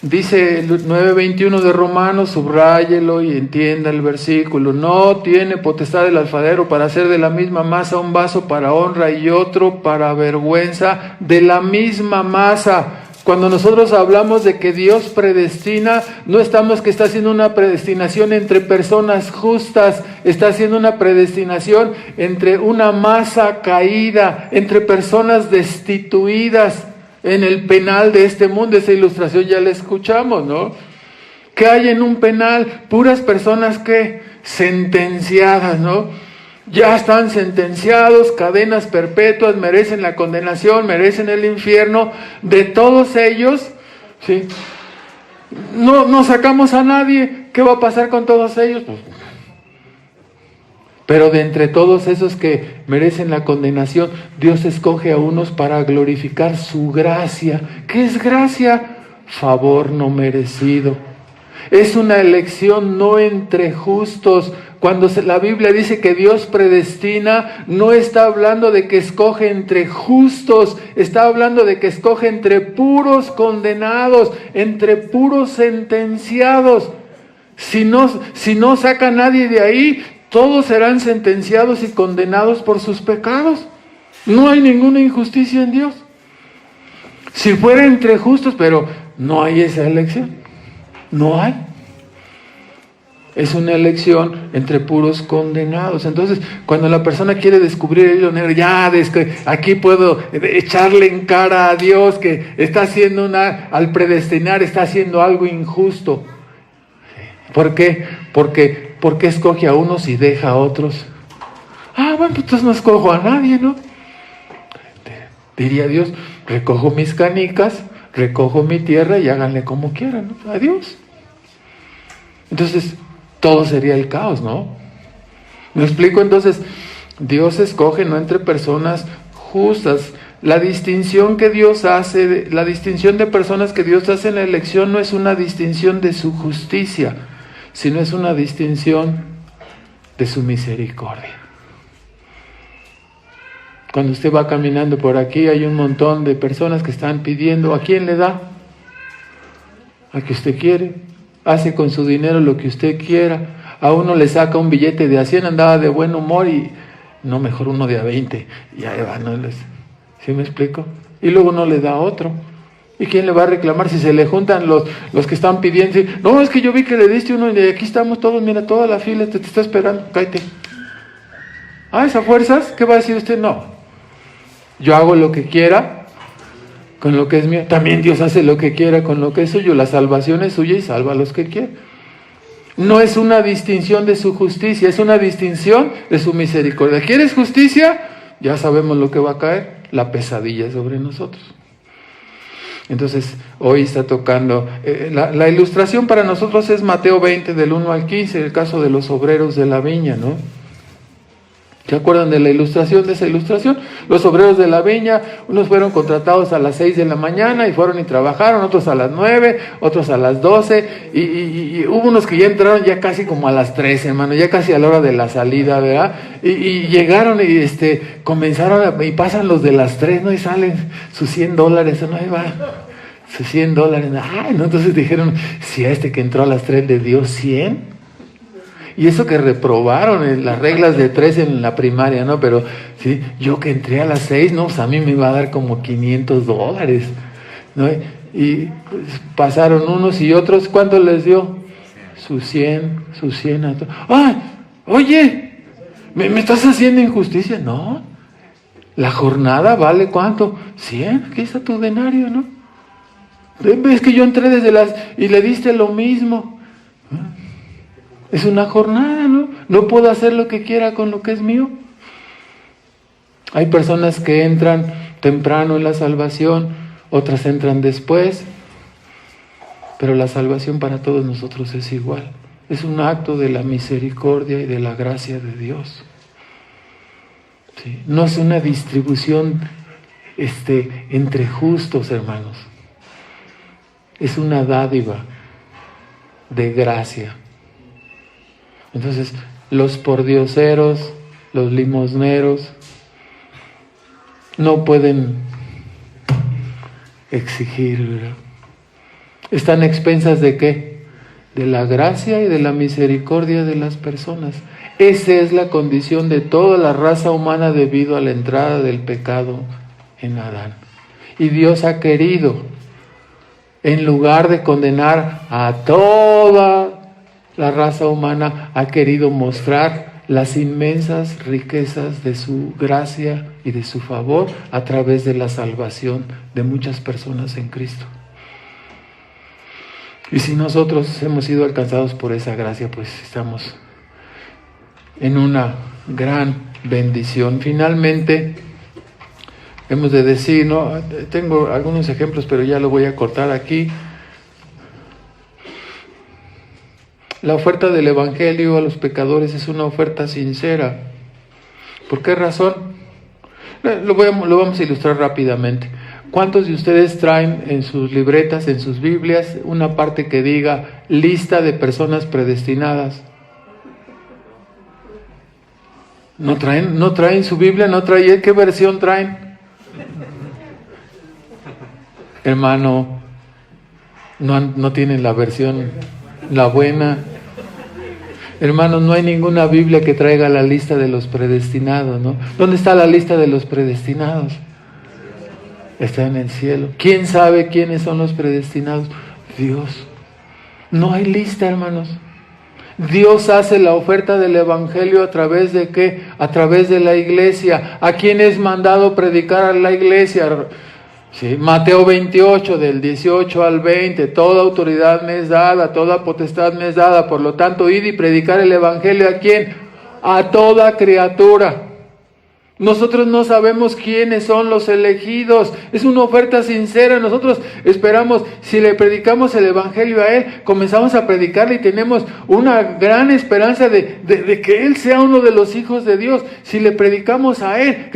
Dice el 9:21 de Romanos, subráyelo y entienda el versículo. No tiene potestad el alfarero para hacer de la misma masa un vaso para honra y otro para vergüenza de la misma masa. Cuando nosotros hablamos de que Dios predestina, no estamos que está haciendo una predestinación entre personas justas, está haciendo una predestinación entre una masa caída, entre personas destituidas. En el penal de este mundo, esa ilustración ya la escuchamos, ¿no? ¿Qué hay en un penal? Puras personas que sentenciadas, ¿no? Ya están sentenciados, cadenas perpetuas, merecen la condenación, merecen el infierno. De todos ellos, ¿sí? No sacamos a nadie. ¿Qué va a pasar con todos ellos? Pues, pero de entre todos esos que merecen la condenación, Dios escoge a unos para glorificar su gracia. ¿Qué es gracia? Favor no merecido. Es una elección no entre justos. Cuando la Biblia dice que Dios predestina, no está hablando de que escoge entre justos, está hablando de que escoge entre puros condenados, entre puros sentenciados. Si no saca a nadie de ahí, todos serán sentenciados y condenados por sus pecados. No hay ninguna injusticia en Dios. Si fuera entre justos, pero no hay esa elección. No hay. Es una elección entre puros condenados. Entonces, cuando la persona quiere descubrir el hilo negro, aquí puedo echarle en cara a Dios que está haciendo al predestinar, está haciendo algo injusto. ¿Por qué? ¿Por qué escoge a unos y deja a otros? Bueno, pues entonces no escojo a nadie, ¿no? Diría Dios, recojo mis canicas, recojo mi tierra y háganle como quieran, ¿no? Adiós. Entonces, todo sería el caos, ¿no? ¿Me explico? Entonces, Dios escoge no entre personas justas. La distinción que Dios hace, la distinción de personas que Dios hace en la elección no es una distinción de su justicia, sino es una distinción de su misericordia. Cuando usted va caminando por aquí, hay un montón de personas que están pidiendo. ¿A quién le da? A que usted quiere. Hace con su dinero lo que usted quiera. A uno le saca un billete de a 100, andaba de buen humor y no, mejor uno de a 20. Y ahí va, ¿no? ¿Sí me explico? Y luego no le da otro. ¿Y quién le va a reclamar si se le juntan los que están pidiendo? No, es que yo vi que le diste uno y de aquí estamos todos, mira, toda la fila te está esperando, cállate. Ah, ¿esas fuerzas? ¿Qué va a decir usted? No. Yo hago lo que quiera con lo que es mío. También Dios hace lo que quiera con lo que es suyo. La salvación es suya y salva a los que quiere. No es una distinción de su justicia, es una distinción de su misericordia. ¿Quieres justicia? Ya sabemos lo que va a caer, la pesadilla sobre nosotros. Entonces, hoy está tocando, la ilustración para nosotros es Mateo 20, del 1 al 15, el caso de los obreros de la viña, ¿no? ¿Se acuerdan de la ilustración, de esa ilustración? Los obreros de la viña, unos fueron contratados a las 6 de la mañana y fueron y trabajaron, otros a las 9, otros a las 12, y hubo unos que ya entraron ya casi como a las 13, hermano, ya casi a la hora de la salida, ¿verdad? Y llegaron y comenzaron, y pasan los de las 3, ¿no? Y salen sus $100, ¿no? Ahí va, sus $100, ay, ¿no? Entonces dijeron, si a este que entró a las 3 le dio 100, y eso que reprobaron las reglas de 3 en la primaria, ¿no? Pero sí, yo que entré a las 6, no, pues a mí me iba a dar como $500, ¿no? Y pues, pasaron unos y otros, ¿cuánto les dio? Sus 100. ¡Ah! Oye, ¿me estás haciendo injusticia? No, la jornada vale ¿cuánto? 100, aquí está tu denario, ¿no? Es que yo entré y le diste lo mismo. Es una jornada, ¿no? No puedo hacer lo que quiera con lo que es mío. Hay personas que entran temprano en la salvación, otras entran después, pero la salvación para todos nosotros es igual. Es un acto de la misericordia y de la gracia de Dios. ¿Sí? No es una distribución entre justos, hermanos. Es una dádiva de gracia. Entonces, los pordioseros, los limosneros, no pueden exigir, ¿verdad? Están a expensas ¿de qué? De la gracia y de la misericordia de las personas. Esa es la condición de toda la raza humana debido a la entrada del pecado en Adán. Y Dios ha querido, en lugar de condenar a toda la raza humana, ha querido mostrar las inmensas riquezas de su gracia y de su favor a través de la salvación de muchas personas en Cristo. Y si nosotros hemos sido alcanzados por esa gracia, pues estamos en una gran bendición. Finalmente, hemos de decir, ¿no? Tengo algunos ejemplos, pero ya lo voy a cortar aquí. La oferta del Evangelio a los pecadores es una oferta sincera. ¿Por qué razón? Lo vamos a ilustrar rápidamente. ¿Cuántos de ustedes traen en sus libretas, en sus Biblias, una parte que diga lista de personas predestinadas? ¿No traen su Biblia? ¿No traen? ¿Qué versión traen? Hermano, no tienen la versión, la buena. Hermanos, no hay ninguna Biblia que traiga la lista de los predestinados, ¿no? ¿Dónde está la lista de los predestinados? Está en el cielo. ¿Quién sabe quiénes son los predestinados? Dios. No hay lista, hermanos. Dios hace la oferta del Evangelio a través de ¿qué? A través de la iglesia. ¿A quién es mandado predicar a la iglesia? Sí, Mateo 28, del 18 al 20, toda autoridad me es dada, toda potestad me es dada, por lo tanto, id y predicar el Evangelio ¿a quién? A toda criatura. Nosotros no sabemos quiénes son los elegidos, es una oferta sincera. Nosotros esperamos, si le predicamos el Evangelio a Él, comenzamos a predicarle y tenemos una gran esperanza de que Él sea uno de los hijos de Dios. Si le predicamos a Él,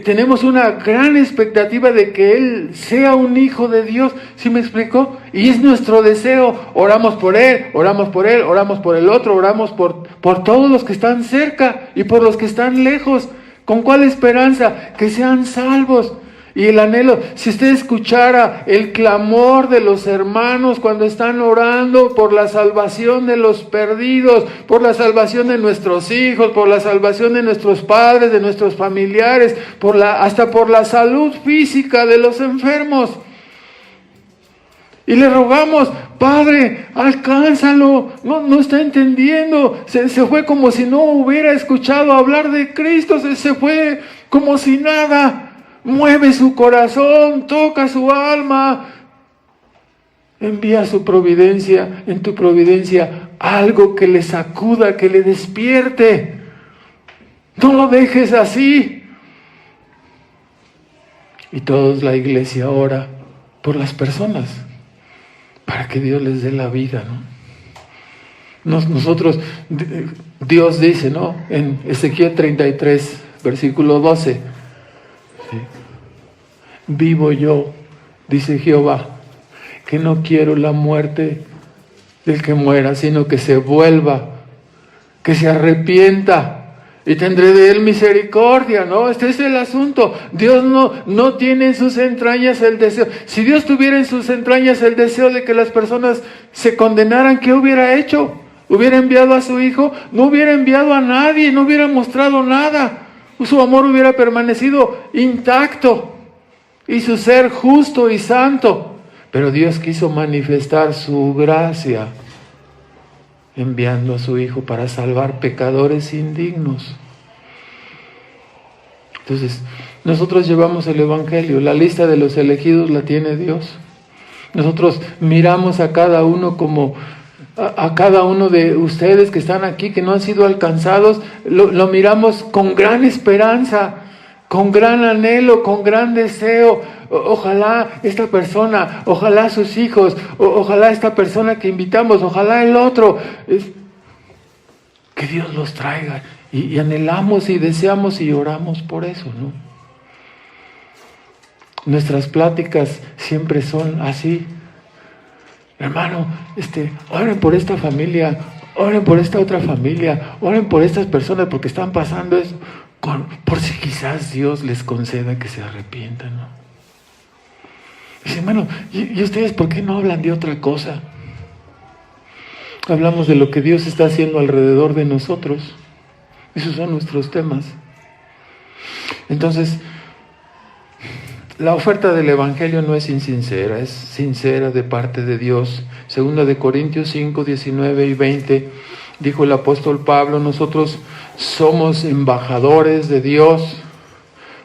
tenemos una gran expectativa de que Él sea un hijo de Dios. ¿Sí me explicó? Y es nuestro deseo. Oramos por Él, oramos por Él, oramos por el otro, oramos por todos los que están cerca y por los que están lejos. ¿Con cuál esperanza? Que sean salvos. Y el anhelo, si usted escuchara el clamor de los hermanos cuando están orando por la salvación de los perdidos, por la salvación de nuestros hijos, por la salvación de nuestros padres, de nuestros familiares, hasta por la salud física de los enfermos. Y le rogamos, Padre, alcánzalo, no está entendiendo, se fue como si no hubiera escuchado hablar de Cristo, se fue como si nada. Mueve su corazón, toca su alma, envía su providencia, en tu providencia, algo que le sacuda, que le despierte. No lo dejes así. Y todos la iglesia ora por las personas, para que Dios les dé la vida, ¿no? Nosotros, Dios dice, ¿no? En Ezequiel 33, versículo 12, ¿sí? Vivo yo, dice Jehová, que no quiero la muerte del que muera, sino que se vuelva, que se arrepienta, y tendré de él misericordia, ¿no? Este es el asunto. Dios no tiene en sus entrañas el deseo. Si Dios tuviera en sus entrañas el deseo de que las personas se condenaran, ¿qué hubiera hecho? ¿Hubiera enviado a su Hijo? No hubiera enviado a nadie, no hubiera mostrado nada. Su amor hubiera permanecido intacto y su ser justo y santo. Pero Dios quiso manifestar su gracia enviando a su Hijo para salvar pecadores indignos. Entonces, nosotros llevamos el Evangelio, la lista de los elegidos la tiene Dios. Nosotros miramos a cada uno como a cada uno de ustedes que están aquí, que no han sido alcanzados, lo miramos con gran esperanza, con gran anhelo, con gran deseo. Ojalá esta persona, ojalá sus hijos, ojalá esta persona que invitamos, ojalá el otro, que Dios los traiga. Y anhelamos y deseamos y oramos por eso, ¿no? Nuestras pláticas siempre son así. Hermano, oren por esta familia, oren por esta otra familia, oren por estas personas porque están pasando eso, por si quizás Dios les conceda que se arrepientan, ¿no? Dice, hermano, ¿y ustedes por qué no hablan de otra cosa? Hablamos de lo que Dios está haciendo alrededor de nosotros. Esos son nuestros temas. Entonces, la oferta del Evangelio no es insincera, es sincera de parte de Dios. 2 Corintios 5, 19 y 20, dijo el apóstol Pablo, nosotros somos embajadores de Dios,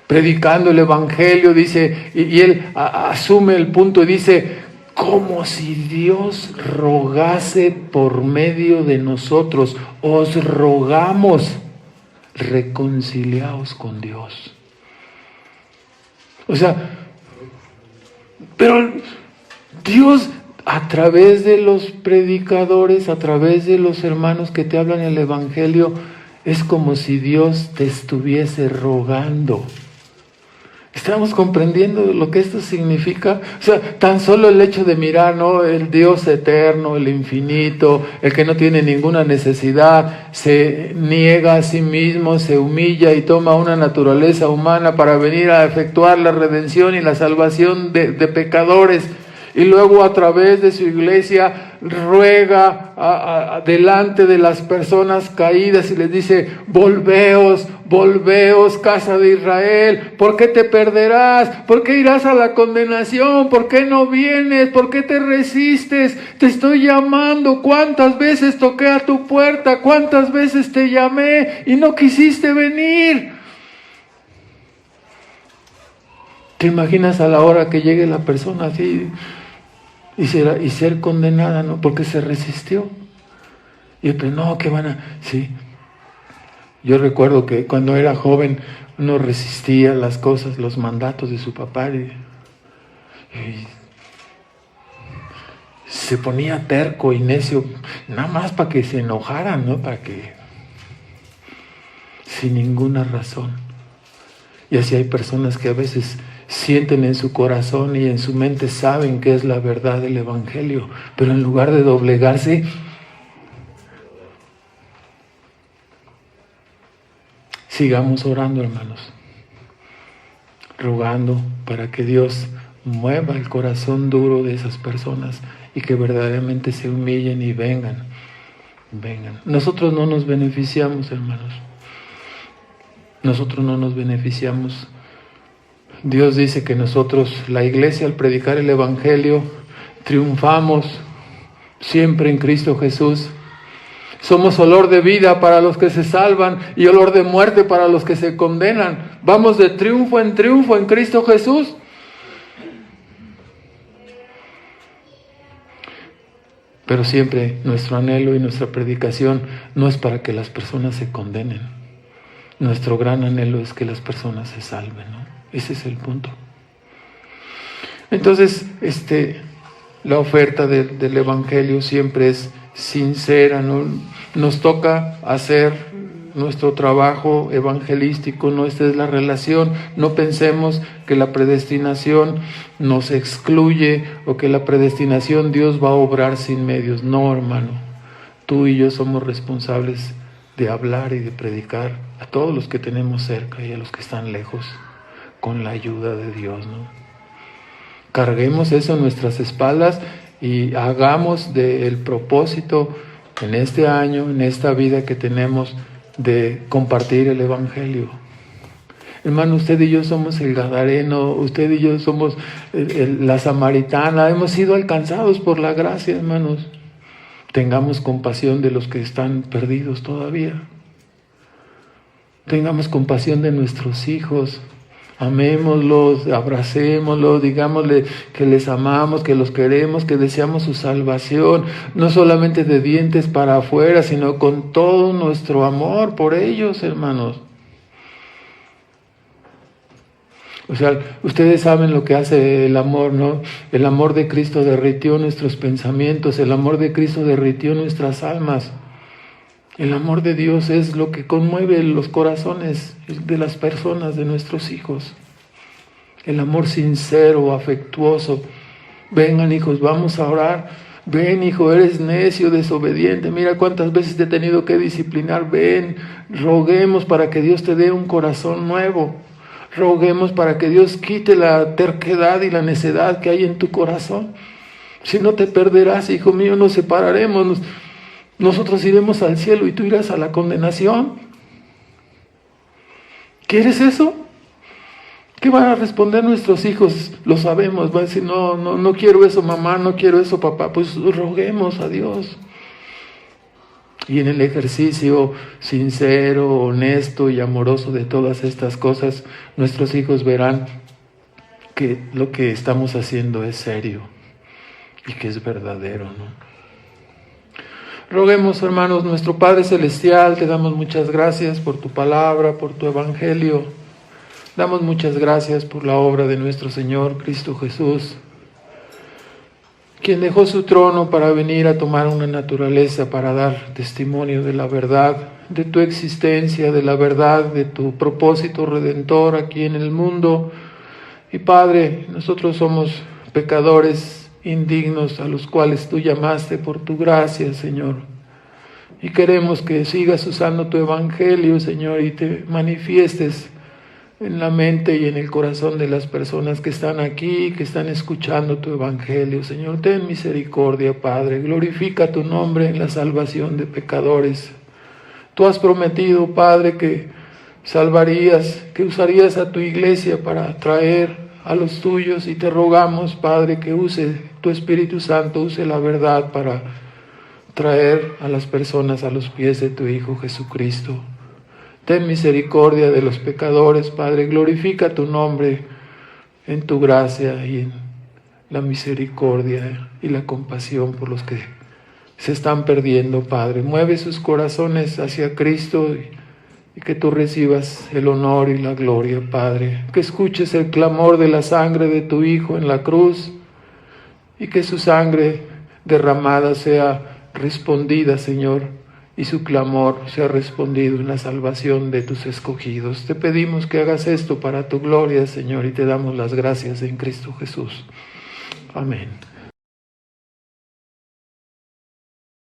predicando el Evangelio, dice, y él asume el punto y dice, como si Dios rogase por medio de nosotros, os rogamos, reconciliaos con Dios. O sea, pero Dios a través de los predicadores, a través de los hermanos que te hablan el Evangelio, es como si Dios te estuviese rogando. ¿Estamos comprendiendo lo que esto significa? O sea, tan solo el hecho de mirar, ¿no? El Dios eterno, el infinito, el que no tiene ninguna necesidad, se niega a sí mismo, se humilla y toma una naturaleza humana para venir a efectuar la redención y la salvación de pecadores. Y luego a través de su iglesia ruega delante de las personas caídas y les dice, volveos, casa de Israel, ¿por qué te perderás? ¿Por qué irás a la condenación? ¿Por qué no vienes? ¿Por qué te resistes? Te estoy llamando, ¿cuántas veces toqué a tu puerta? ¿Cuántas veces te llamé y no quisiste venir? ¿Te imaginas a la hora que llegue la persona así y ser condenada, ¿no? Porque se resistió. Y pues no, que van a... Sí. Yo recuerdo que cuando era joven uno resistía las cosas, los mandatos de su papá y se ponía terco y necio, nada más para que se enojaran, ¿no? Para que... sin ninguna razón. Y así hay personas que a veces sienten en su corazón y en su mente, saben que es la verdad del Evangelio, pero en lugar de doblegarse, Sigamos orando, hermanos, rogando para que Dios mueva el corazón duro de esas personas y que verdaderamente se humillen y vengan. Nosotros no nos beneficiamos, hermanos. Nosotros no nos beneficiamos. Dios dice que nosotros, la iglesia, al predicar el evangelio, triunfamos siempre en Cristo Jesús. Somos olor de vida para los que se salvan y olor de muerte para los que se condenan. Vamos de triunfo en Cristo Jesús. Pero siempre nuestro anhelo y nuestra predicación no es para que las personas se condenen. Nuestro gran anhelo es que las personas se salven, ¿no? Ese es el punto. Entonces, la oferta del evangelio siempre es sincera, ¿no? Nos toca hacer nuestro trabajo evangelístico, ¿no? Esta es la relación. No pensemos que la predestinación nos excluye o que la predestinación Dios va a obrar sin medios. No, hermano. Tú y yo somos responsables de hablar y de predicar a todos los que tenemos cerca y a los que están lejos, con la ayuda de Dios, ¿no? Carguemos eso en nuestras espaldas y hagamos del propósito en este año, en esta vida que tenemos, de compartir el evangelio. Hermano, usted y yo somos el gadareno, usted y yo somos la samaritana, hemos sido alcanzados por la gracia, hermanos. Tengamos compasión de los que están perdidos todavía. Tengamos compasión de nuestros hijos. Amémoslos, abracémoslos, digámosle que les amamos, que los queremos, que deseamos su salvación, no solamente de dientes para afuera, sino con todo nuestro amor por ellos, hermanos. O sea, ustedes saben lo que hace el amor, ¿no? El amor de Cristo derritió nuestros pensamientos, el amor de Cristo derritió nuestras almas. El amor de Dios es lo que conmueve los corazones de las personas, de nuestros hijos. El amor sincero, afectuoso. Vengan, hijos, vamos a orar. Ven, hijo, eres necio, desobediente. Mira cuántas veces te he tenido que disciplinar. Ven, roguemos para que Dios te dé un corazón nuevo. Roguemos para que Dios quite la terquedad y la necedad que hay en tu corazón. Si no te perderás, hijo mío, nos separaremos. Nosotros iremos al cielo y tú irás a la condenación. ¿Quieres eso? ¿Qué van a responder nuestros hijos? Lo sabemos, van a decir, no quiero eso, mamá, no quiero eso, papá. Pues roguemos a Dios. Y en el ejercicio sincero, honesto y amoroso de todas estas cosas, nuestros hijos verán que lo que estamos haciendo es serio y que es verdadero, ¿no? Roguemos, hermanos, nuestro Padre Celestial, te damos muchas gracias por tu palabra, por tu evangelio. Damos muchas gracias por la obra de nuestro Señor Cristo Jesús, quien dejó su trono para venir a tomar una naturaleza, para dar testimonio de la verdad, de tu existencia, de la verdad, de tu propósito redentor aquí en el mundo. Y Padre, nosotros somos pecadores indignos a los cuales tú llamaste por tu gracia, Señor. Y queremos que sigas usando tu evangelio, Señor, y te manifiestes en la mente y en el corazón de las personas que están aquí, que están escuchando tu evangelio. Señor, ten misericordia, Padre. Glorifica tu nombre en la salvación de pecadores. Tú has prometido, Padre, que salvarías, que usarías a tu iglesia para traer a los tuyos, y te rogamos, Padre, que use tu Espíritu Santo, use la verdad para traer a las personas a los pies de tu Hijo Jesucristo. Ten misericordia de los pecadores, Padre. Glorifica tu nombre en tu gracia y en la misericordia y la compasión por los que se están perdiendo, Padre. Mueve sus corazones hacia Cristo y que tú recibas el honor y la gloria, Padre. Que escuches el clamor de la sangre de tu Hijo en la cruz y que su sangre derramada sea respondida, Señor, y su clamor sea respondido en la salvación de tus escogidos. Te pedimos que hagas esto para tu gloria, Señor, y te damos las gracias en Cristo Jesús. Amén.